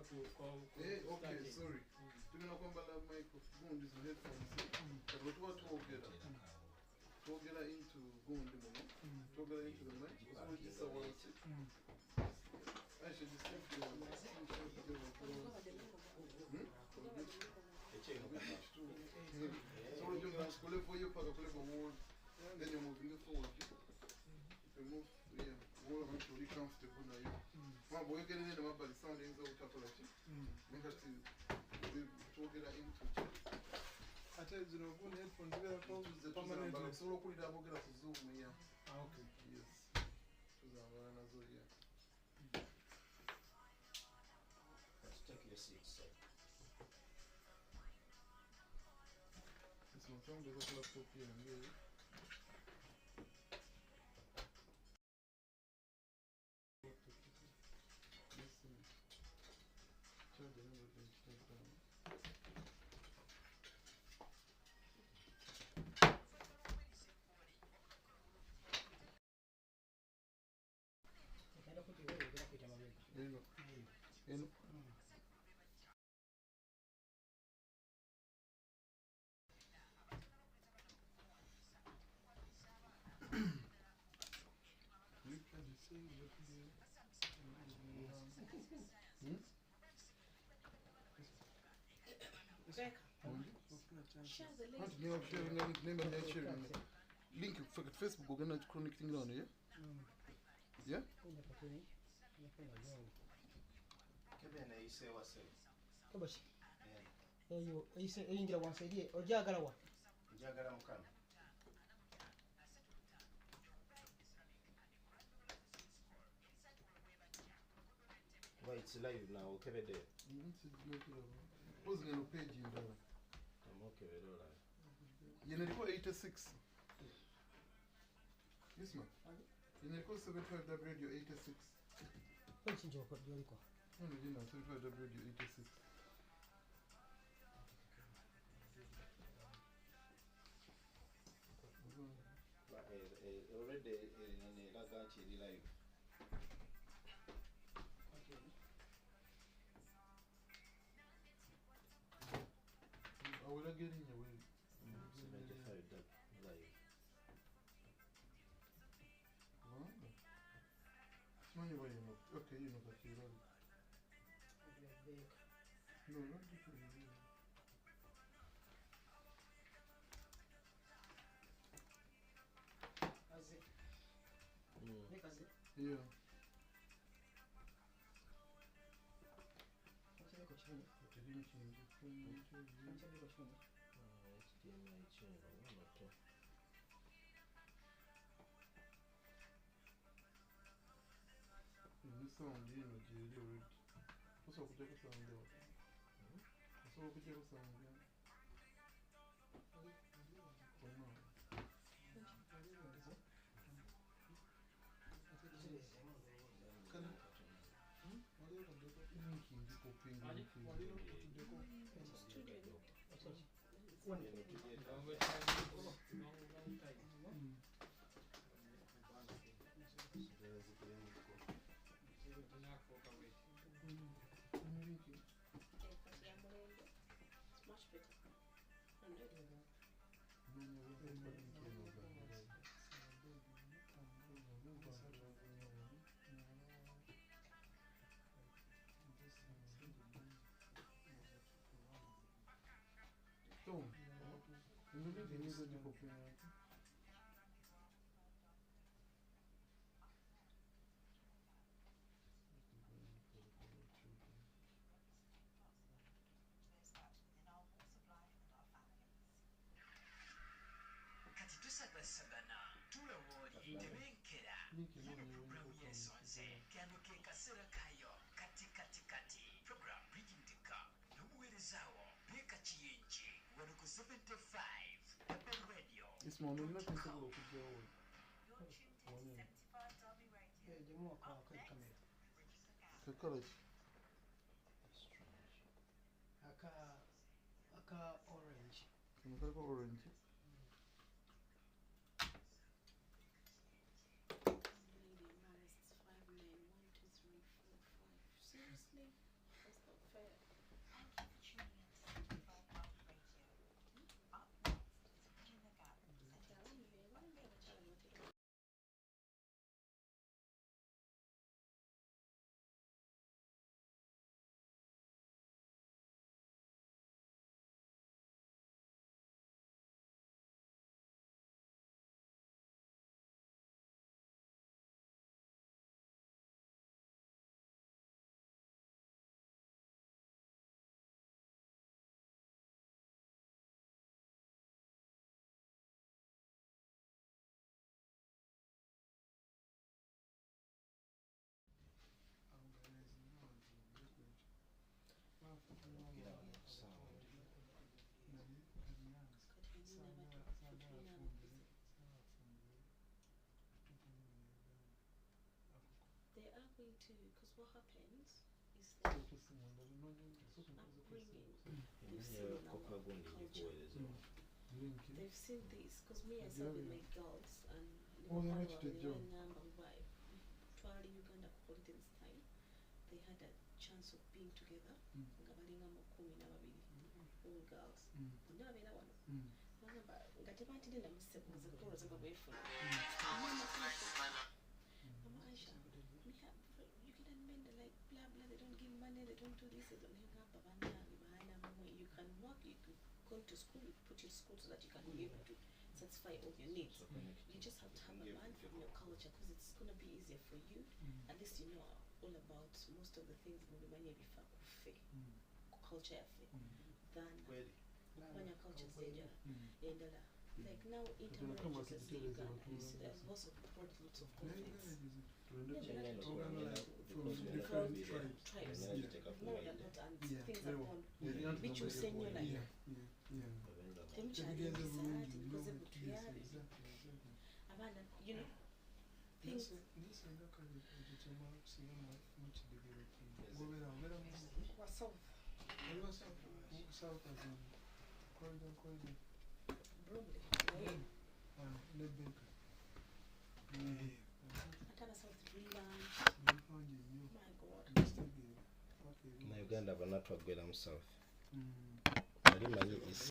Okay, sorry. Tugenda kwambala gundi zino headphones kati wetuba twogera into gundi muno twogera into the mic osobola gisa wansi actually sobola gyogera nti kulevel paka kulevel wall then you're moving forward you move wall abantu oli comfortable nayo mwaba oyogerere nemabbali sound eyinza obutakola ki naye kati twogera into ate zino gundi headphones zibeerako osobola okulira aboogera ku zoom ya okay yes tuzambala nazo ya Take your seat, sir. It's my phone, there's a laptop here and there. Link Facebook ogenda connecting on yeah? Yeah? Kevin, you say what's it? Kobashi. Eyo eyingira wansi eri ojagala wa? Njagala mukano. Well, it's live now, Kevin there. What's the page in there? I'm okay with all that. You know, 86. Yes, ma'am. You know, 75 radio 86. What's in your code? No, you know, 75 radio 86. Already in a Lagachi live. I will not get in your way. 75 live. Money way you know. Okay, you know that you love it. No, not different. Yeah. This sound, you know, already. What's up with the sound there? What's up with the sound there? This morning, you're not considerable to go away. College. Aka orange. Can you go orange? They are going to, because what happens is that upbringing, they've seen in our culture. They've seen this, because me I serve with my girls and twali Uganda holidays time, they had a chance of being together. All girls. They don't give money, they don't do this, they don't hang up. You can work, you can go to school, you put your school so that you can be able to satisfy all your needs. You just have to have a man from your culture, because it's going to be easier for you. At least you know all about most of the things culture than when your culture like now intermarriages in Uganda, you see there's lots of conflicts. Tribes married a lot and things have gone which you say you like you know things South Uganda banatwagwera mu South. Ali manyi is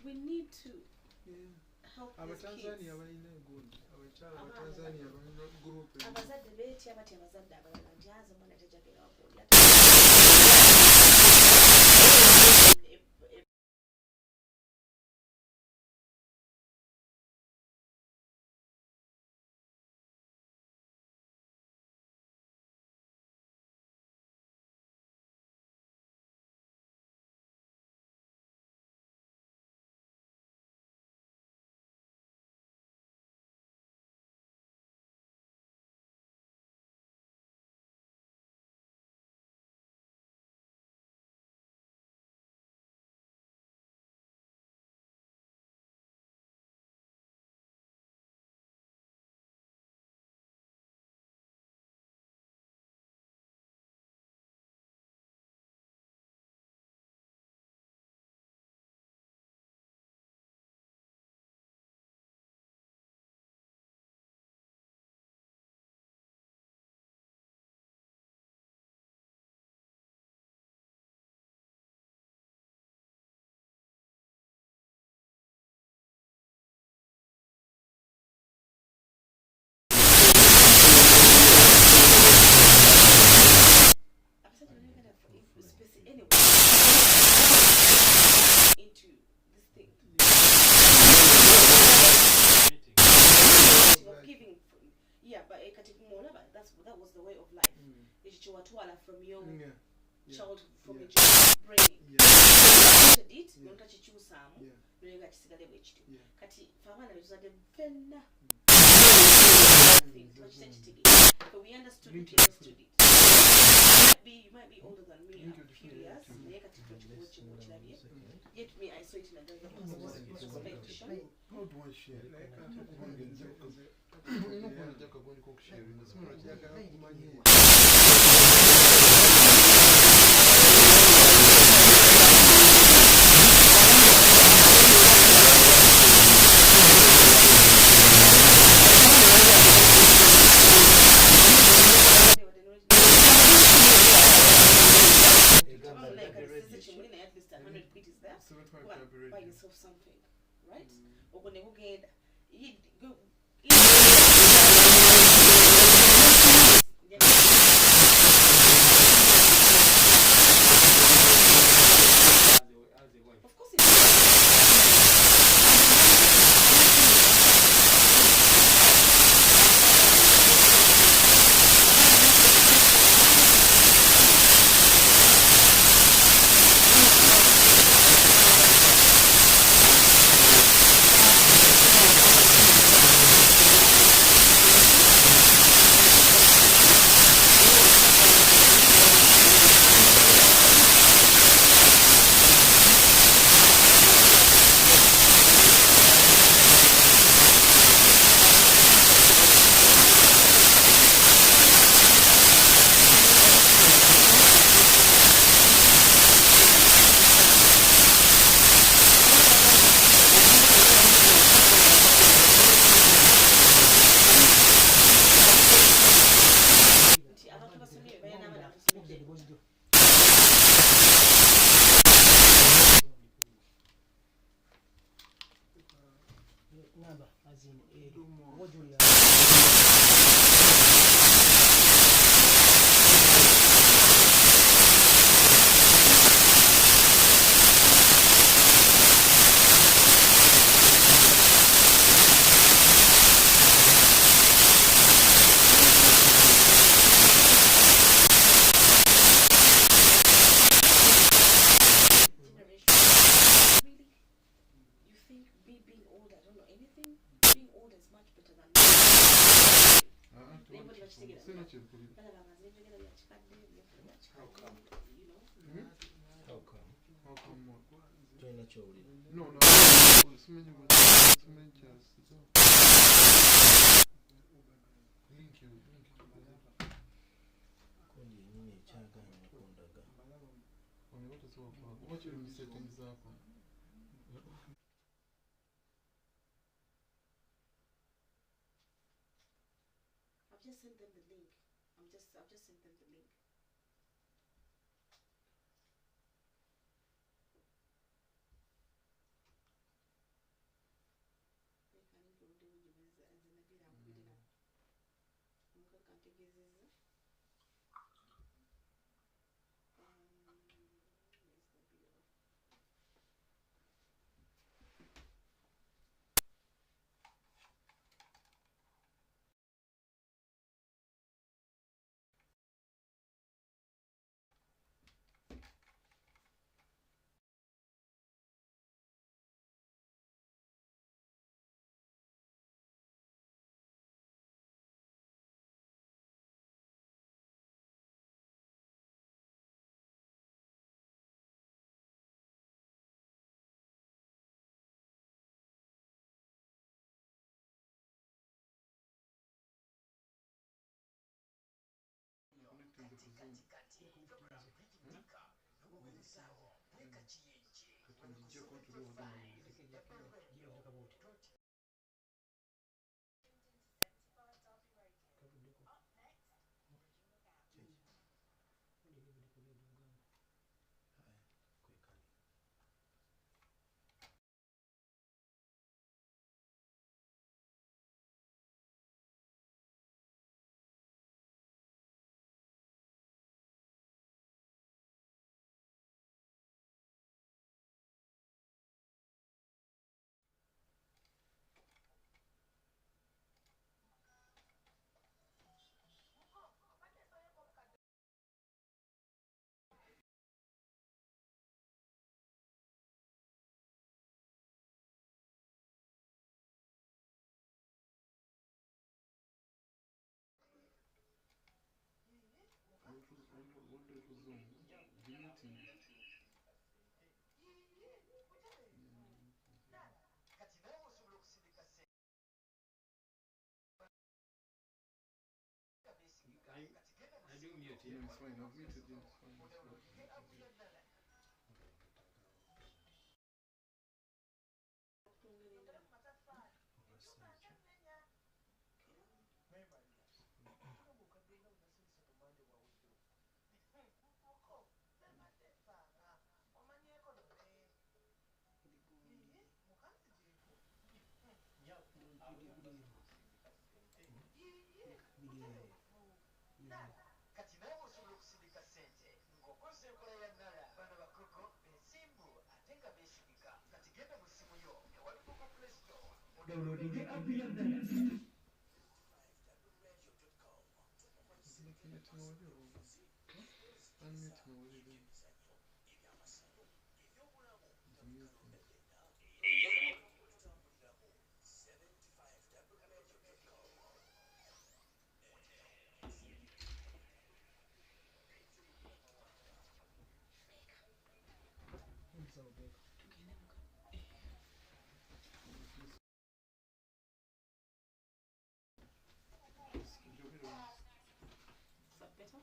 we need to help these kids. That was the way of life. From your child, from your brain. But we understood it. You might be older than me a few years. Yet me, I saw it in a very suspension. How do I share? Unajua kagoni kwa kushare. Nasema unajua kumanyia. At least 100 quid is there. 7.5 Buy yourself something, right? Or when you get of course number as in what do you No, link you. What your settings happen? I've just sent them the link. I've just sent them the link. No, it's fine. I've muted him. It's fine. It's fine. kati nawe osobola okusindika ssente ng'okozesa enkola ya nala bano bagogo bensimbu ate nga beesigika kati genda mu ssimu yo ewali google play store downloading app ya nala Is that better?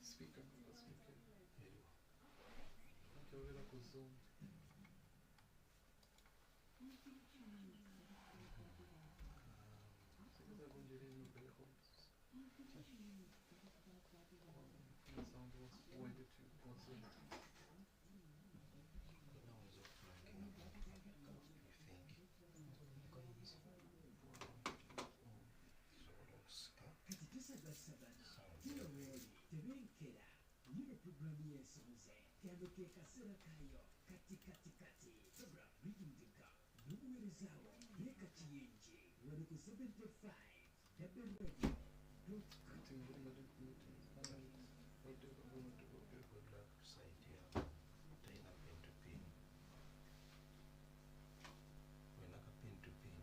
Speaker. Nkyogera ku Zoom. Sigeza gunjira eno beho. The sound was went to on Zoom. kati tusabasabana teweeri tebenkera nyina puroguramu y'ensomuze kyano ke kaseera kayo kati program reading the gap n'omuweerezaawo leeka kiyingi wali ku 75 double radio Kati ngeri mbadde ku meeting. Badde babumadde boogera. Good luck site ya talina pin to pin wenaka pin to pin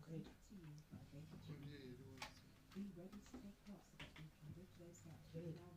Great. Only it was. Be ready to take notes so that you can bridge those gaps. Great. Now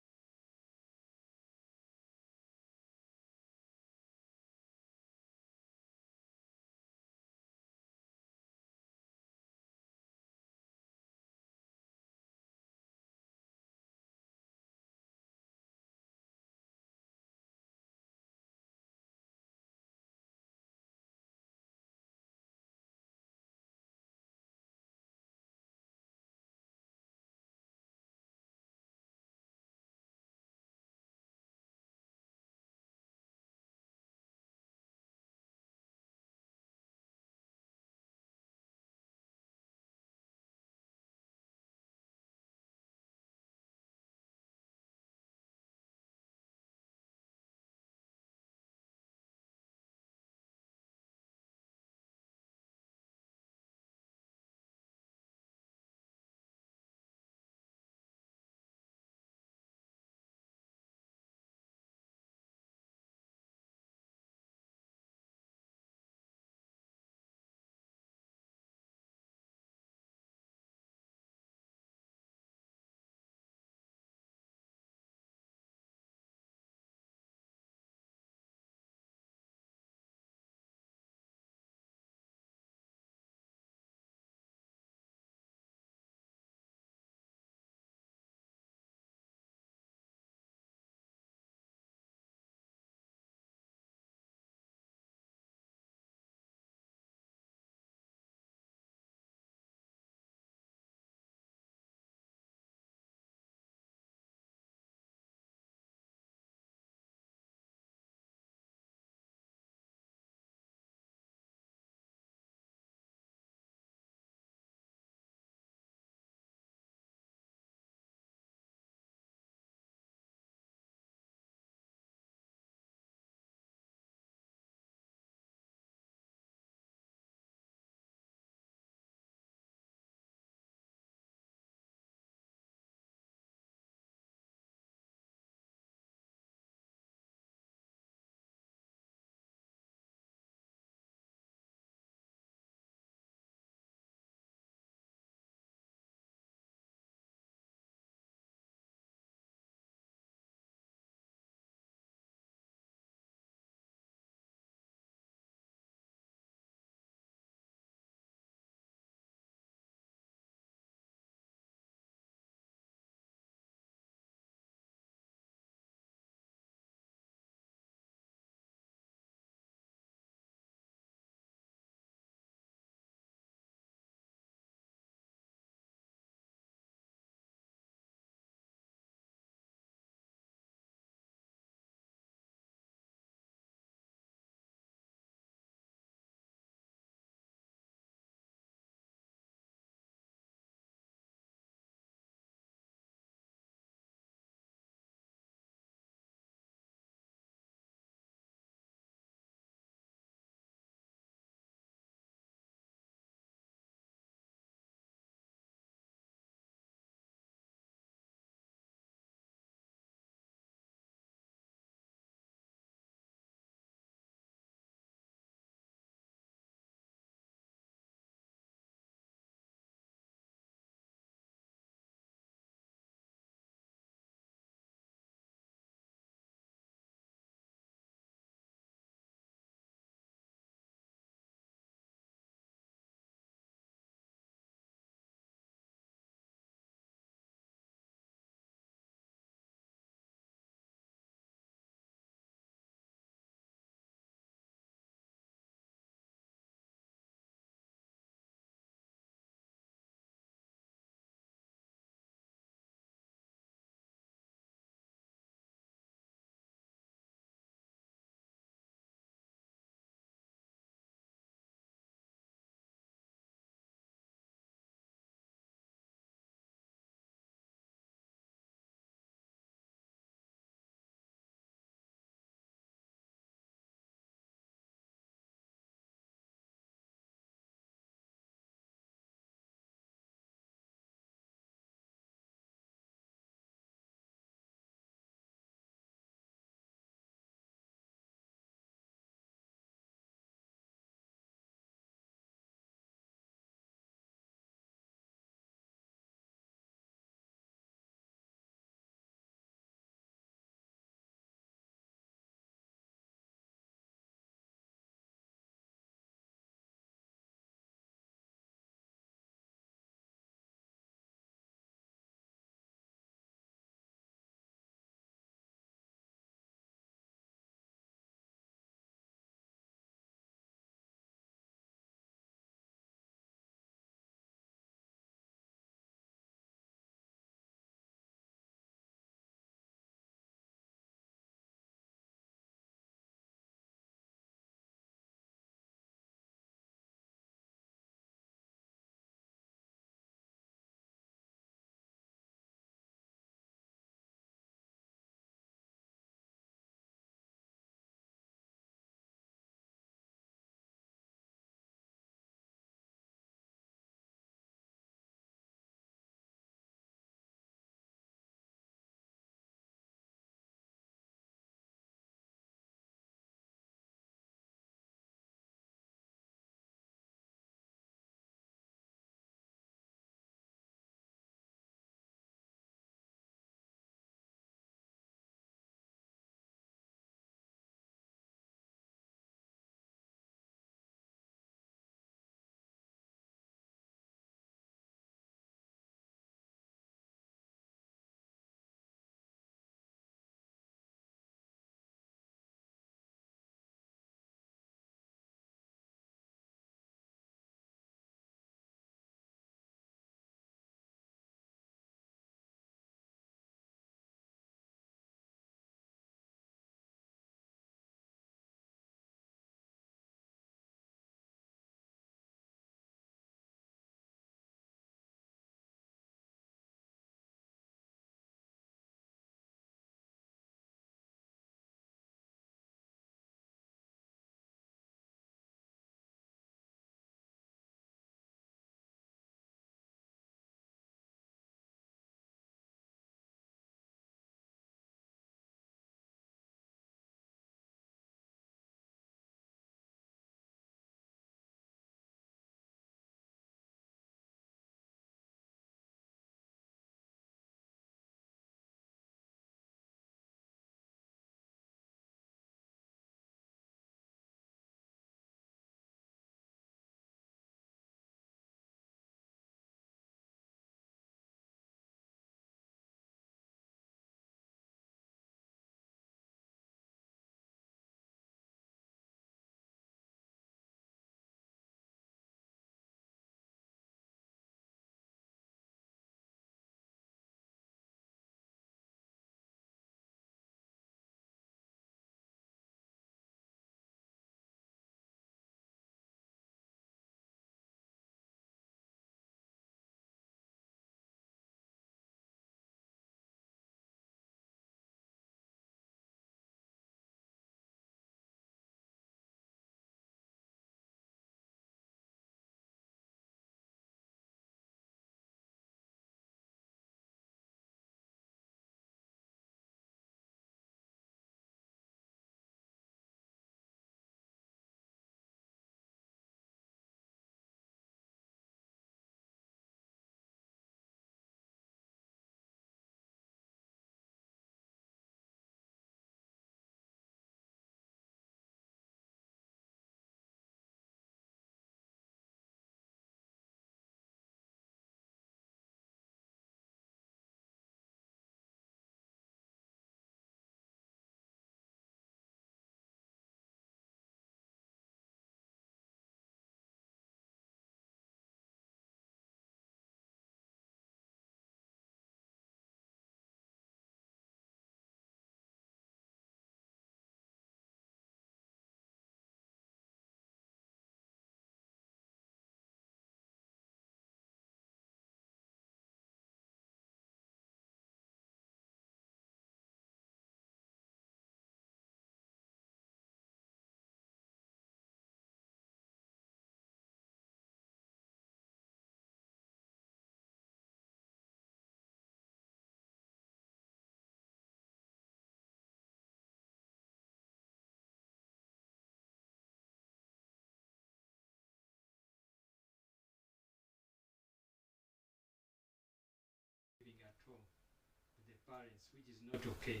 parents, which is not okay.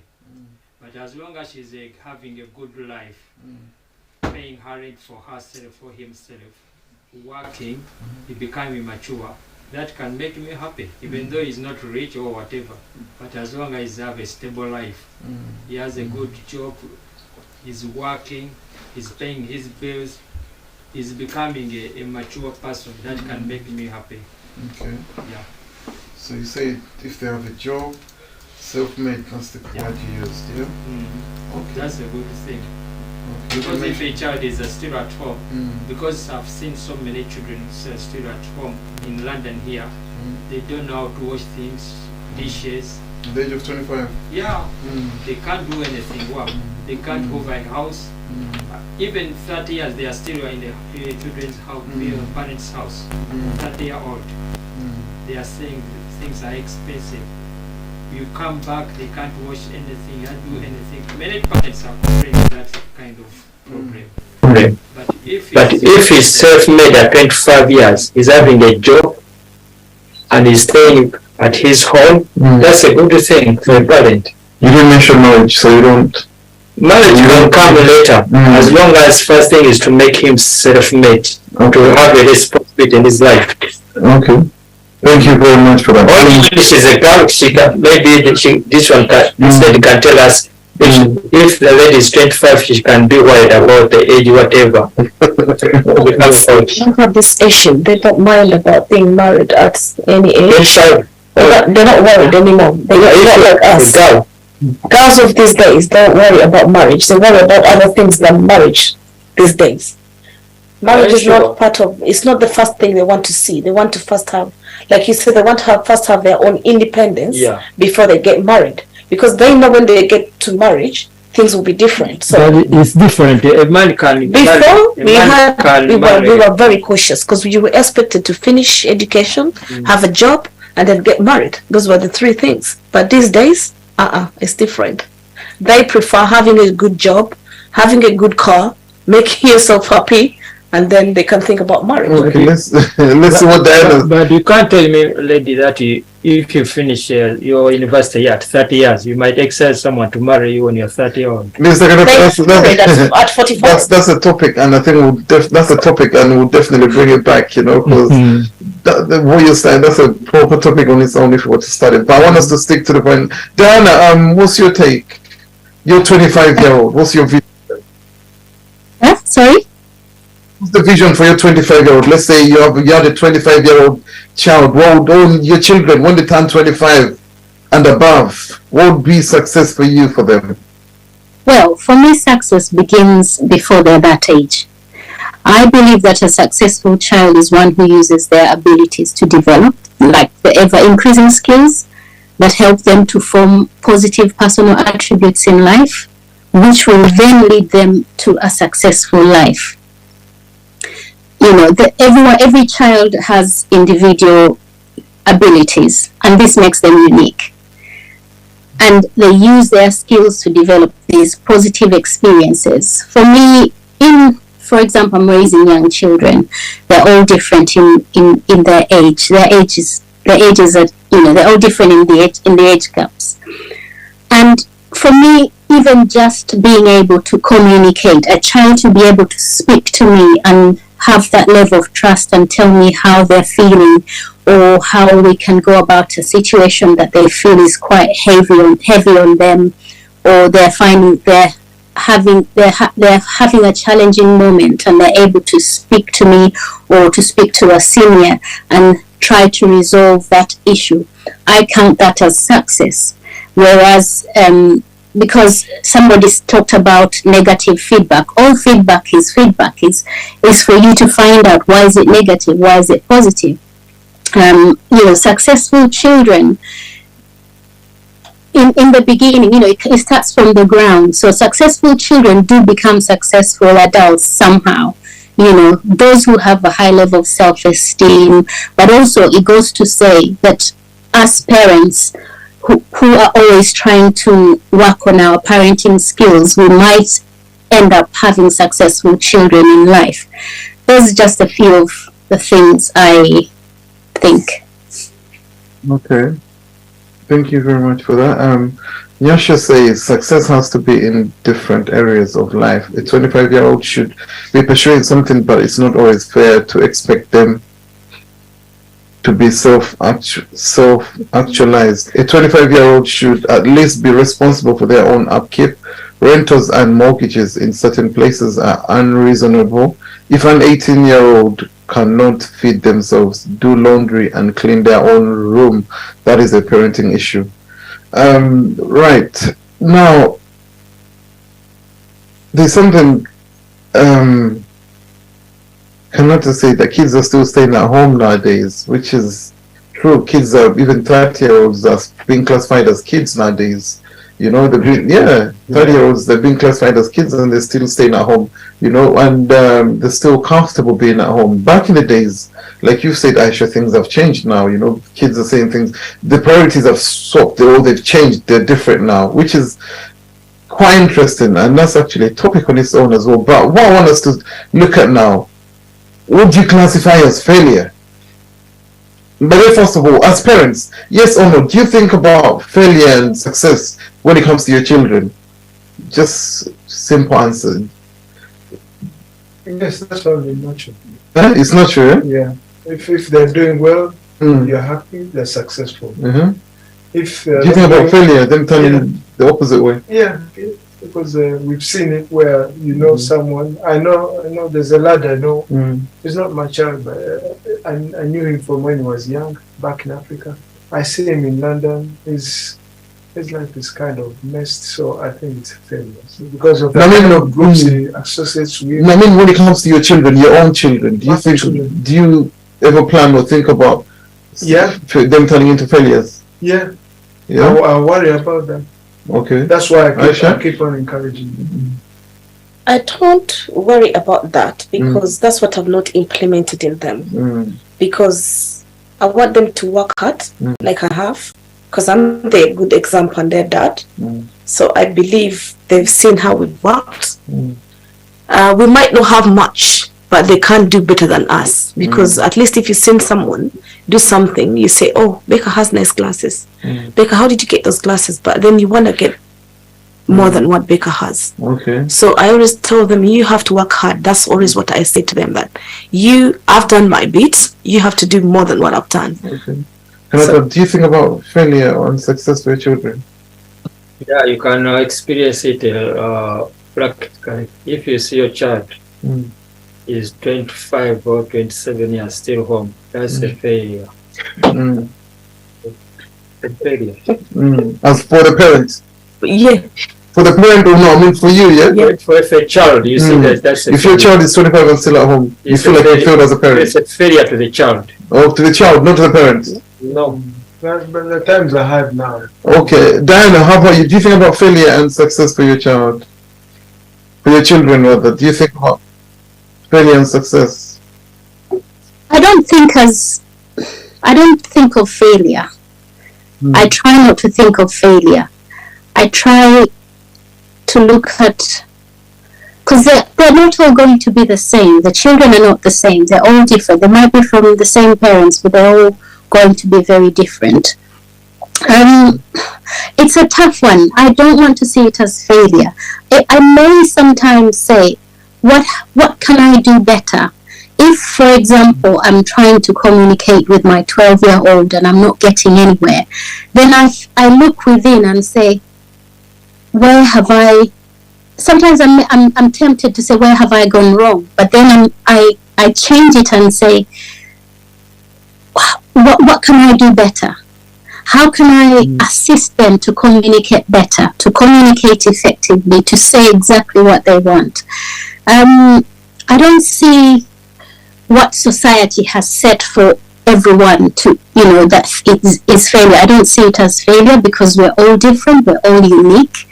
But as long as she's having a good life, paying her rent for herself, for himself, working, he becoming mature, that can make me happy, even though he's not rich or whatever. But as long as he have a stable life, he has a good job, he's working, he's paying his bills, he's becoming a mature person, that can make me happy. Okay. Yeah. So you say if they have a job, self-made, that's the word you used, yeah? Okay. That's a good thing. Okay. Because if a child is still at home, because I've seen so many children still at home in London here, they don't know how to wash things, dishes. At the age of 25? Yeah, they can't do anything. Wow. They can't move a house. Even 30 years, they are still in the children's house, their parents' house. 30-year-old. They are saying things are expensive. You come back, they can't wash anything, can't do anything. Many parents are complaining that kind of problem. But if he's self-made at 25 years, he's having a job and he's staying at his home, that's a good thing for a parent. You didn't mention marriage, so you don't... Marriage will come later, as long as first thing is to make him self-made, to have a responsibility in his life. Okay. Thank you very much for that. Only when she's a girl, she can, maybe this one can, instead can tell us if the lady is 25, she can be worried about the age, whatever. Don't have this issue. They don't mind about being married at any age. They're not worried anymore. They're not like us. Girls of these days don't worry about marriage. They worry about other things than marriage these days. Marriage is not part of, it's not the first thing they want to see. They want to first have, like you said, they want to first have their own independence before they get married. Because they know when they get to marriage, things will be different. So but it's different. A man can before we were very cautious because you were expected to finish education, have a job, and then get married. Those were the three things. But these days, it's different. They prefer having a good job, having a good car, making yourself happy, and then they can think about marriage. Okay, let's see what the But you can't tell me, lady, that if you finish your university at 30 years, you might excel someone to marry you when you're 30 or... That's at 45. That's a topic, and I think that's a topic, and we'll definitely bring it back, you know, because what you're saying, that's a proper topic on its own if you want to start it. But I want us to stick to the point. Diana, what's your take? You're 25-year-old. What's your vision? Sorry? What's the vision for your 25-year-old? Let's say you had a 25-year-old child. What would all your children, when they turn 25 and above, what would be success for you, for them? Well, for me, success begins before they're that age. I believe that a successful child is one who uses their abilities to develop, like the ever-increasing skills that help them to form positive personal attributes in life, which will then lead them to a successful life. You know, every child has individual abilities, and this makes them unique. And they use their skills to develop these positive experiences. For me, for example, I'm raising young children. They're all different in their age. Their ages are, they're all different in the age gaps. And for me, even just being able to communicate, a child to be able to speak to me and have that level of trust and tell me how they're feeling or how we can go about a situation that they feel is quite heavy on them, or they're having a challenging moment and they're able to speak to me or to speak to a senior and try to resolve that issue. I count that as success. Whereas because somebody's talked about negative feedback. All feedback is for you to find out why is it negative, why is it positive. Successful children in the beginning, it starts from the ground. So successful children do become successful adults somehow. Those who have a high level of self-esteem, but also it goes to say that as parents who are always trying to work on our parenting skills, we might end up having successful children in life. Those are just a few of the things I think. Okay. Thank you very much for that. Nyasha says success has to be in different areas of life. A 25-year-old should be pursuing something, but it's not always fair to expect them to be self-actualized. A 25-year-old should at least be responsible for their own upkeep. Rentals and mortgages in certain places are unreasonable. If an 18-year-old cannot feed themselves, do laundry, and clean their own room, that is a parenting issue. Right. Now, there's something, cannot to say that kids are still staying at home nowadays, which is true. Kids are, even 30-year-olds are being classified as kids nowadays. You know, 30-year-olds, they're being classified as kids and they're still staying at home, you know, and they're still comfortable being at home. Back in the days, like you said, Aisha, things have changed now, you know, kids are saying things, the priorities have swapped, they've changed, they're different now, which is quite interesting, and that's actually a topic on its own as well. But what I want us to look at now, would you classify as failure? But then first of all, as parents, yes or no, do you think about failure and success when it comes to your children? Just simple answer. Yes, that's probably not true. It's not true, eh? Yeah. If they're doing well, you're happy, they're successful. If do you think about failure, then turning the opposite way? Yeah, because we've seen it where you know someone. I know there's a lad I know. He's not my child, but I knew him from when he was young, back in Africa. I see him in London. His life is kind of messed, so I think it's a failure. So because of the kind of groups he associates with. I mean, when it comes to your children, your own children, do you ever plan or think about them turning into failures? Yeah. Yeah. I worry about them. Okay. That's why I keep on encouraging them. I don't worry about that because that's what I've not implemented in them. Because I want them to work hard, like I have, because I'm the good example and their dad. So I believe they've seen how it worked. We might not have much, but they can't do better than us. Because at least if you've seen someone do something, you say, oh, Becca has nice glasses. Becca, how did you get those glasses? But then you want to get more than what Becca has. Okay. So I always tell them, you have to work hard. That's always what I say to them, that I've done my bit, you have to do more than what I've done. Okay. Do you think about failure and success for your children? Yeah, you can experience it practically. If you see your child is 25 or 27 years still home, that's a failure. A failure. As for the parents? Yeah. For the parent or no, I mean for you, yeah? For a child, you see that's a if your child is 25 and still at home, you feel like you failed as a parent? It's a failure to the child. Oh, to the child, not to the parents? No. But the times are hard now. Okay. Diana, how about you? Do you think about failure and success for your child? For your children, rather? Do you think about failure and success? I don't think of failure. I try not to think of failure. I try to look at, because they're not all going to be the same. The children are not the same. They're all different. They might be from the same parents, but they're all going to be very different. It's a tough one. I don't want to see it as failure. I may sometimes say, what can I do better? If, for example, I'm trying to communicate with my 12-year-old and I'm not getting anywhere, then I look within and say, where have I? Sometimes I'm tempted to say, where have I gone wrong? But then I change it and say, what can I do better? How can I assist them to communicate better, to communicate effectively, to say exactly what they want? I don't see what society has set for everyone to, that is failure. I don't see it as failure because we're all different, we're all unique.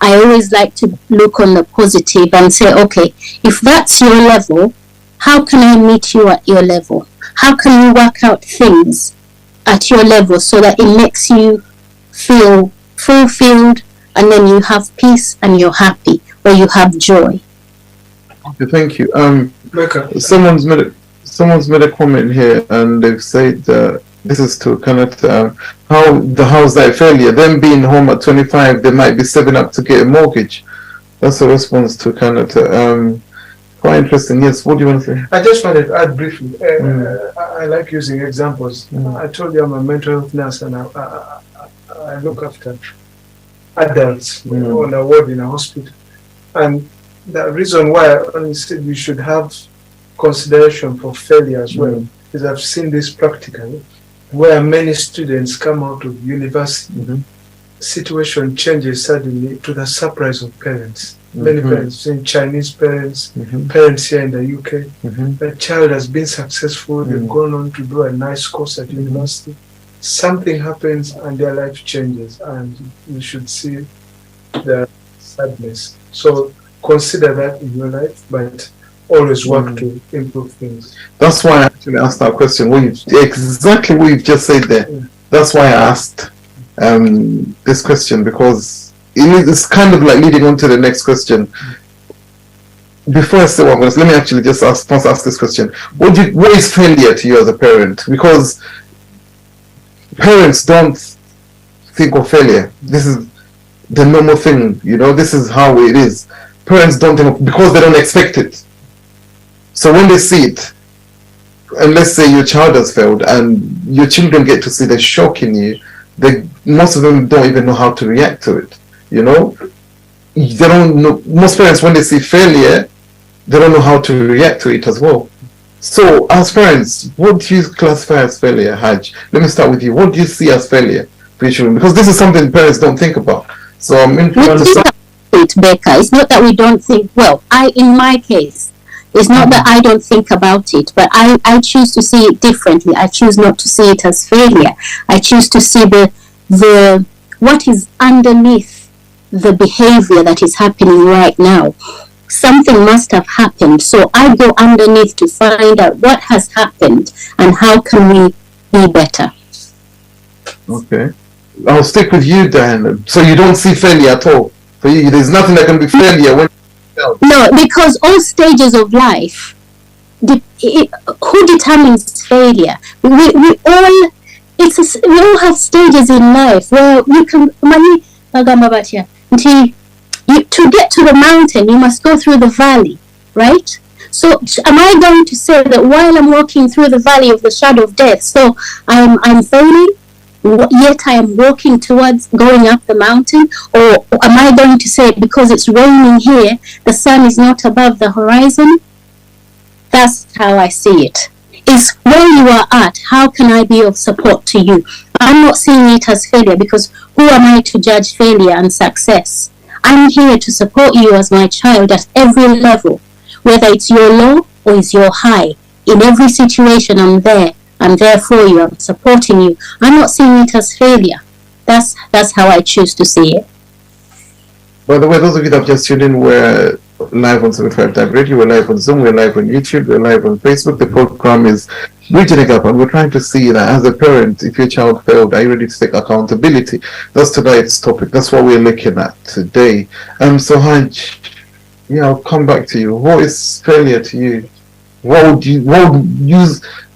I always like to look on the positive and say, okay, if that's your level, how can I meet you at your level? How can we work out things at your level so that it makes you feel fulfilled and then you have peace and you're happy or you have joy? Okay, thank you. Someone's made a comment here and they've said that This is to kind of how the house that failure, them being home at 25, they might be saving up to get a mortgage. That's a response to kind of quite interesting. Yes, what do you want to say? I just wanted to add briefly. I like using examples. I told you I'm a mental health nurse, and I look after adults on a ward in a hospital. And the reason why I said we should have consideration for failure as well is I've seen this practically, where many students come out of university, situation changes suddenly to the surprise of parents. Many parents, Chinese parents, parents here in the UK, the child has been successful, they've gone on to do a nice course at university. Something happens and their life changes, and you should see the sadness. So consider that in your life, but always work to improve things. That's why I actually asked that question. Exactly what you've just said there. That's why I asked this question, because it's kind of like leading on to the next question. Before I say what I'm going to say, let me actually just ask this question. What is failure to you as a parent? Because parents don't think of failure. This is the normal thing, you know, this is how it is. Parents don't think of, because they don't expect it. So when they see it, and let's say your child has failed and your children get to see the shock in you, most of them don't even know how to react to it, you know? They don't know, most parents, when they see failure, they don't know how to react to it as well. So as parents, what do you classify as failure, Haj? Let me start with you. What do you see as failure for your children? Because this is something parents don't think about. So I'm interested. Becca, it's not that we don't think, well, in my case, it's not that I don't think about it, but I choose to see it differently. I choose not to see it as failure. I choose to see the what is underneath the behavior that is happening right now. Something must have happened. So I go underneath to find out what has happened and how can we be better. Okay. I'll stick with you, Diana. So you don't see failure at all? For you, there's nothing that can be failure when you fail. No, because all stages of life, who determines failure? We all have stages in life where you can to get to the mountain, you must go through the valley, right? So am I going to say that while I'm walking through the valley of the shadow of death, so I'm failing, yet I am walking towards going up the mountain? Or am I going to say because it's raining here, the sun is not above the horizon? That's how I see it. Is where you are at, how can I be of support to you? I'm not seeing it as failure, because who am I to judge failure and success? I'm here to support you as my child at every level, whether it's your low or it's your high. In every situation, I'm there. I'm there for you. I'm supporting you. I'm not seeing it as failure. That's how I choose to see it. By the way, those of you that have just tuned in, we're live on 75 Time Radio, we're live on Zoom, we're live on YouTube, we're live on Facebook. The program is Bridging the Gap, and we're trying to see that as a parent, if your child failed, are you ready to take accountability? That's tonight's topic. That's what we're looking at today. So Haj, I'll come back to you. What is failure to you? What would you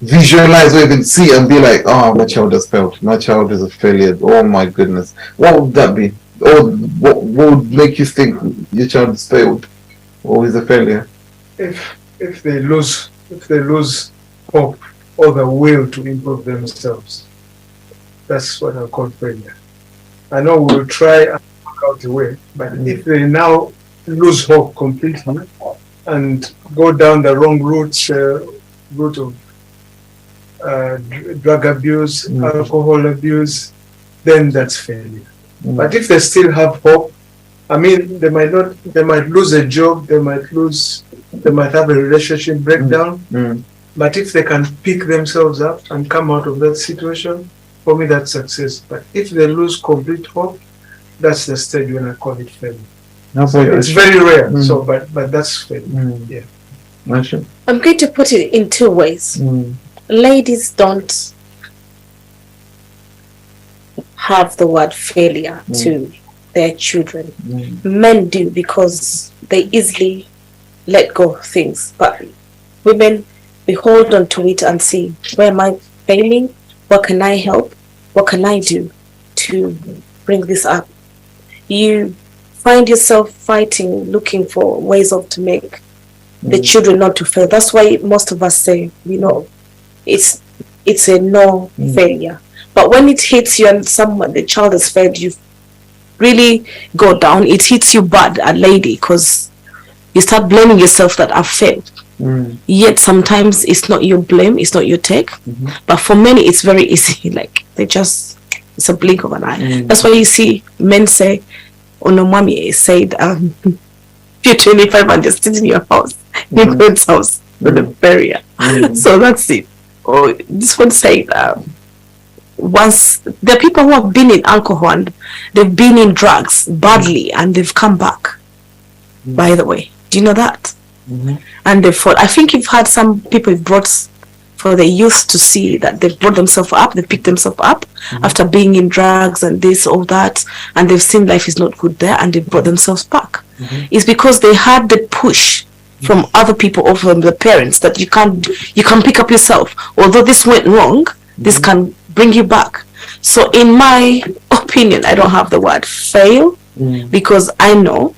visualize or even see and be like, oh, my child has failed, my child is a failure, oh my goodness? What would that be? Or what would make you think your child has failed or is a failure? If they lose hope or the will to improve themselves, that's what I call failure. I know we'll try and work out the way, but if they now lose hope completely and go down the wrong route of drug abuse, alcohol abuse, then that's failure. But if they still have hope, I mean, they might lose a job, they might have a relationship breakdown, but if they can pick themselves up and come out of that situation, for me that's success. But if they lose complete hope, that's the stage when I call it failure. So it's very rare, but that's failure. Yeah. I'm going to put it in two ways. Ladies don't have the word failure to their children. Men do, because they easily let go of things. But women, we hold on to it and see, where am I failing? what can I help? What can I do to bring this up? You find yourself fighting, looking for ways to make the children not to fail. That's why most of us say, it's a no failure. But when it hits you and the child has failed, you really go down. It hits you bad, a lady, because you start blaming yourself that I've failed. Yet sometimes it's not your blame, it's not your take. But for many, it's very easy. Like it's a blink of an eye. That's why you see men say, Ono mommy said, you're 25 and you're still in your house, your God's house, with a barrier. So that's it. Or this one saying, once there are people who have been in alcohol and they've been in drugs badly and they've come back. By the way, do you know that? And they fought. I think you've had some people brought for the youth to see that they've brought themselves up, they picked themselves up after being in drugs and this or that, and they've seen life is not good there, and they've brought themselves back. It's because they had the push from other people or from the parents that you can pick up yourself. Although this went wrong, this can bring you back. So in my opinion, I don't have the word fail, because I know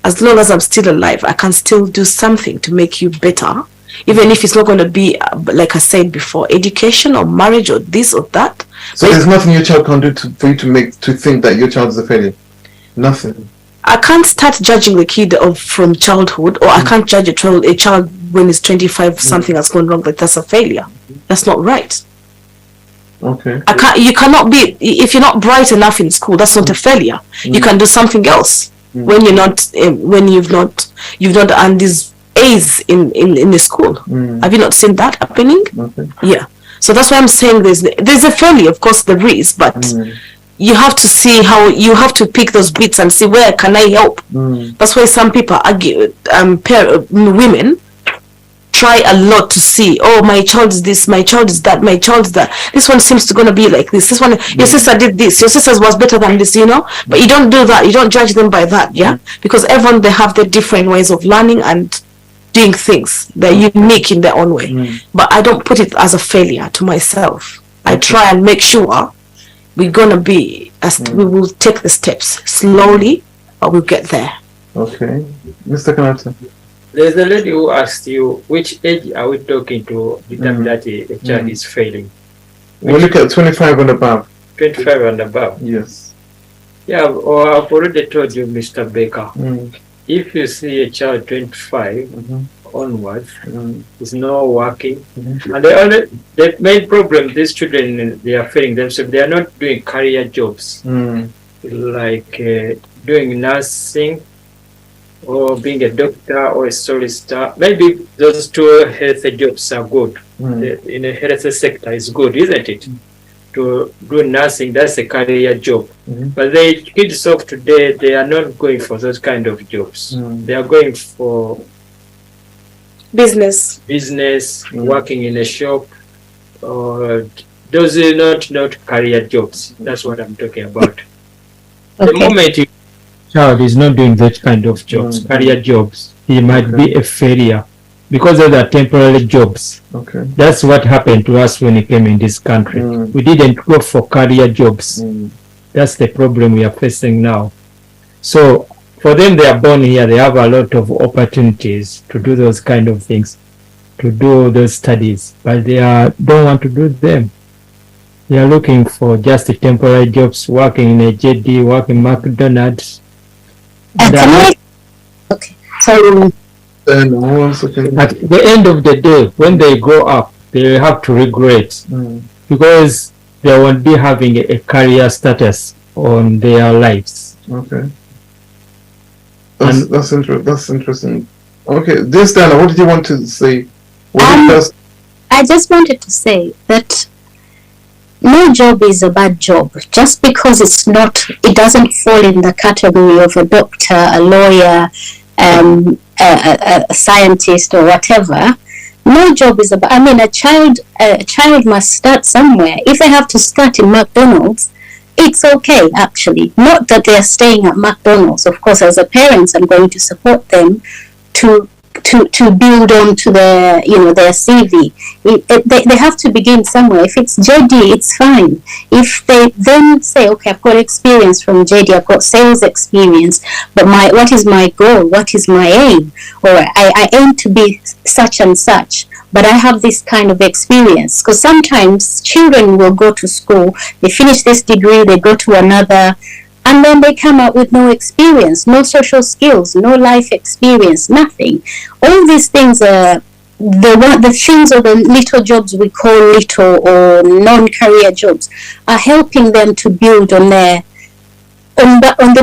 as long as I'm still alive, I can still do something to make you better, even if it's not going to be, like I said before, education or marriage or this or that. So there's nothing your child can do for you to think that your child is a failure? Nothing? I can't start judging the kid from childhood, or I can't judge a child when it's 25, something has gone wrong, like that's a failure. That's not right. Okay. You cannot be, if you're not bright enough in school, that's not a failure. You can do something else when you're not, when you've not earned these A's in the school. Have you not seen that happening? Okay. Yeah. So that's why I'm saying there's a failure, of course there is, but you have to see how, you have to pick those bits and see where can I help. That's why some people argue, women try a lot to see, oh, my child is this, my child is that, my child is that. This one seems to gonna be like this one, your sister did this, your sister was better than this, but you don't do that, you don't judge them by that, because everyone, they have their different ways of learning and doing things. They're unique in their own way. But I don't put it as a failure to myself. I try and make sure we're gonna be, we will take the steps slowly, but we'll get there. Okay. Mr. Kanata. There's a lady who asked you, which age are we talking to determine that a child is failing? We look at 25 and above. 25 and above? Yes. Yeah, I've already told you, Mr. Baker. If you see a child 25 onwards, is not working, and the main problem, these children, they are failing themselves, they are not doing career jobs, like doing nursing, or being a doctor or a solicitor. Maybe those two health jobs are good. In a health sector is good, isn't it? To do nursing, that's a career job. But the kids of today, they are not going for those kind of jobs. They are going for business, working in a shop. Those are not career jobs. That's what I'm talking about. The moment you child is not doing that kind of jobs, career jobs, he might be a failure, because those are temporary jobs. That's what happened to us when we came in this country. We didn't go for career jobs. That's the problem we are facing now. So for them, they are born here, they have a lot of opportunities to do those kind of things, to do those studies, but they don't want to do them. They are looking for just temporary jobs, working in a JD, working in McDonald's. Okay, so at the end of the day, when they grow up, they have to regret, because they won't be having a career status on their lives. Okay. That's interesting. Okay, this Dana, what did you want to say? I just wanted to say that no job is a bad job. Just because it doesn't fall in the category of a doctor, a lawyer, a scientist or whatever. No job is a bad. I mean, a child must start somewhere. If they have to start in McDonald's, it's okay, actually. Not that they are staying at McDonald's. Of course, as a parent, I'm going to support them to to build on to their their CV. They have to begin somewhere. If it's JD, it's fine. If they then say, okay, I've got experience from JD, I've got sales experience, but what is my goal? What is my aim? Or I aim to be such and such, but I have this kind of experience. Because sometimes children will go to school, they finish this degree, they go to another, and then they come out with no experience, no social skills, no life experience, nothing. All these things are the things or the little jobs we call little or non-career jobs are helping them to build on the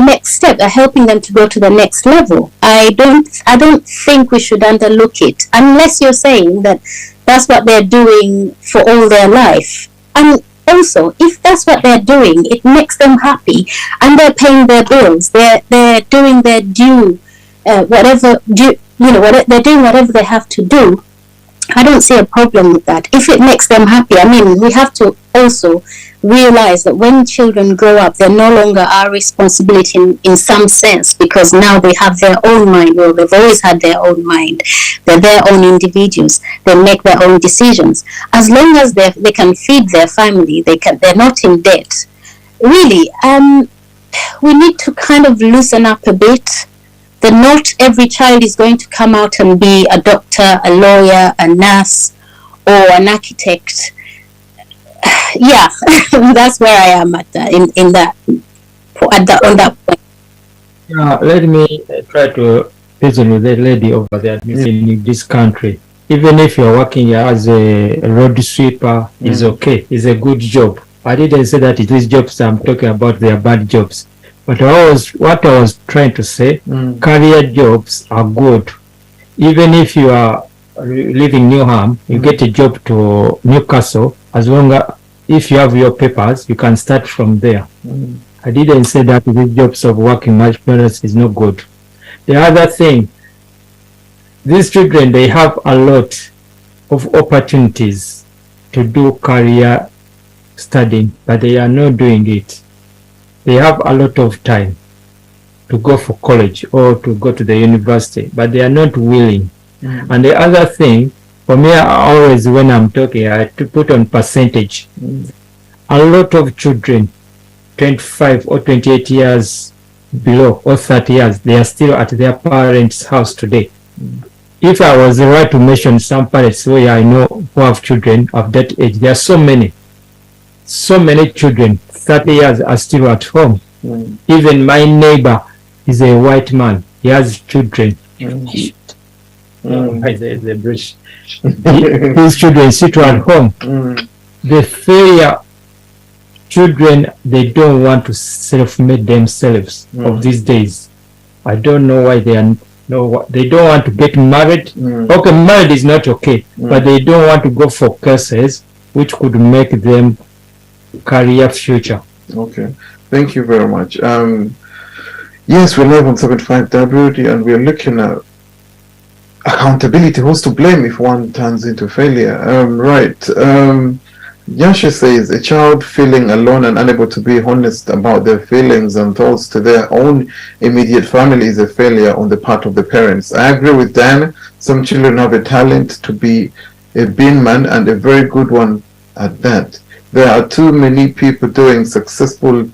next step, are helping them to go to the next level. I don't think we should underlook it, unless you're saying that that's what they're doing for all their life. And also, if that's what they're doing, it makes them happy and they're paying their bills, they're doing their due, they're doing whatever they have to do. I don't see a problem with that. If it makes them happy, I mean, we have to also realize that when children grow up, they're no longer our responsibility in some sense, because now they have their own mind. Well, they've always had their own mind. They're their own individuals. They make their own decisions. As long as they can feed their family, they're not in debt. Really, we need to kind of loosen up a bit. That not every child is going to come out and be a doctor, a lawyer, a nurse, or an architect. Yeah, that's where I am on that point. Let me try to reason with the lady over there in this country. Even if you're working as a road sweeper, is okay. It's a good job. I didn't say that these jobs I'm talking about, they are bad jobs. But what I was trying to say, career jobs are good. Even if you are living Newham, you get a job to Newcastle, as long as if you have your papers, you can start from there. I didn't say that these jobs of working parents is not good. The other thing, these children, they have a lot of opportunities to do career studying, but they are not doing it. They have a lot of time to go for college or to go to the university, but they are not willing. And the other thing, for me, always when I'm talking, I have to put on percentage. A lot of children, 25 or 28 years below or 30 years, they are still at their parents' house today. If I was right to mention some parents where I know who have children of that age, there are so many children, 30 years are still at home. Even my neighbor is a white man. He has children. The British. His children sit at home. The failure children, they don't want to self-made themselves of these days. I don't know why they don't want to get married. Okay, married is not okay, but they don't want to go for courses which could make them career future. Okay, thank you very much. Yes, we're live on 75WD and we're looking at accountability. Who's to blame if one turns into failure? Yasha says a child feeling alone and unable to be honest about their feelings and thoughts to their own immediate family is a failure on the part of the parents. I agree with Dan. Some children have a talent to be a bin man and a very good one at that. There are too many people doing successful,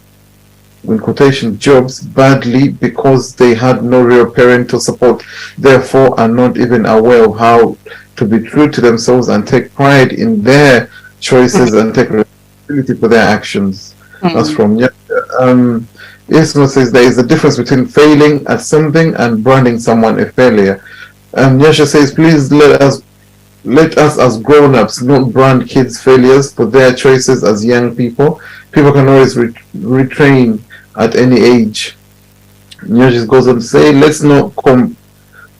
in quotation, jobs badly because they had no real parental support, therefore are not even aware of how to be true to themselves and take pride in their choices and take responsibility for their actions. That's from Isma says there is a difference between failing at something and branding someone a failure. Yasha says, please let us as grown-ups not brand kids failures for their choices as young people. People can always retrain at any age. Yasha goes on to say, let's not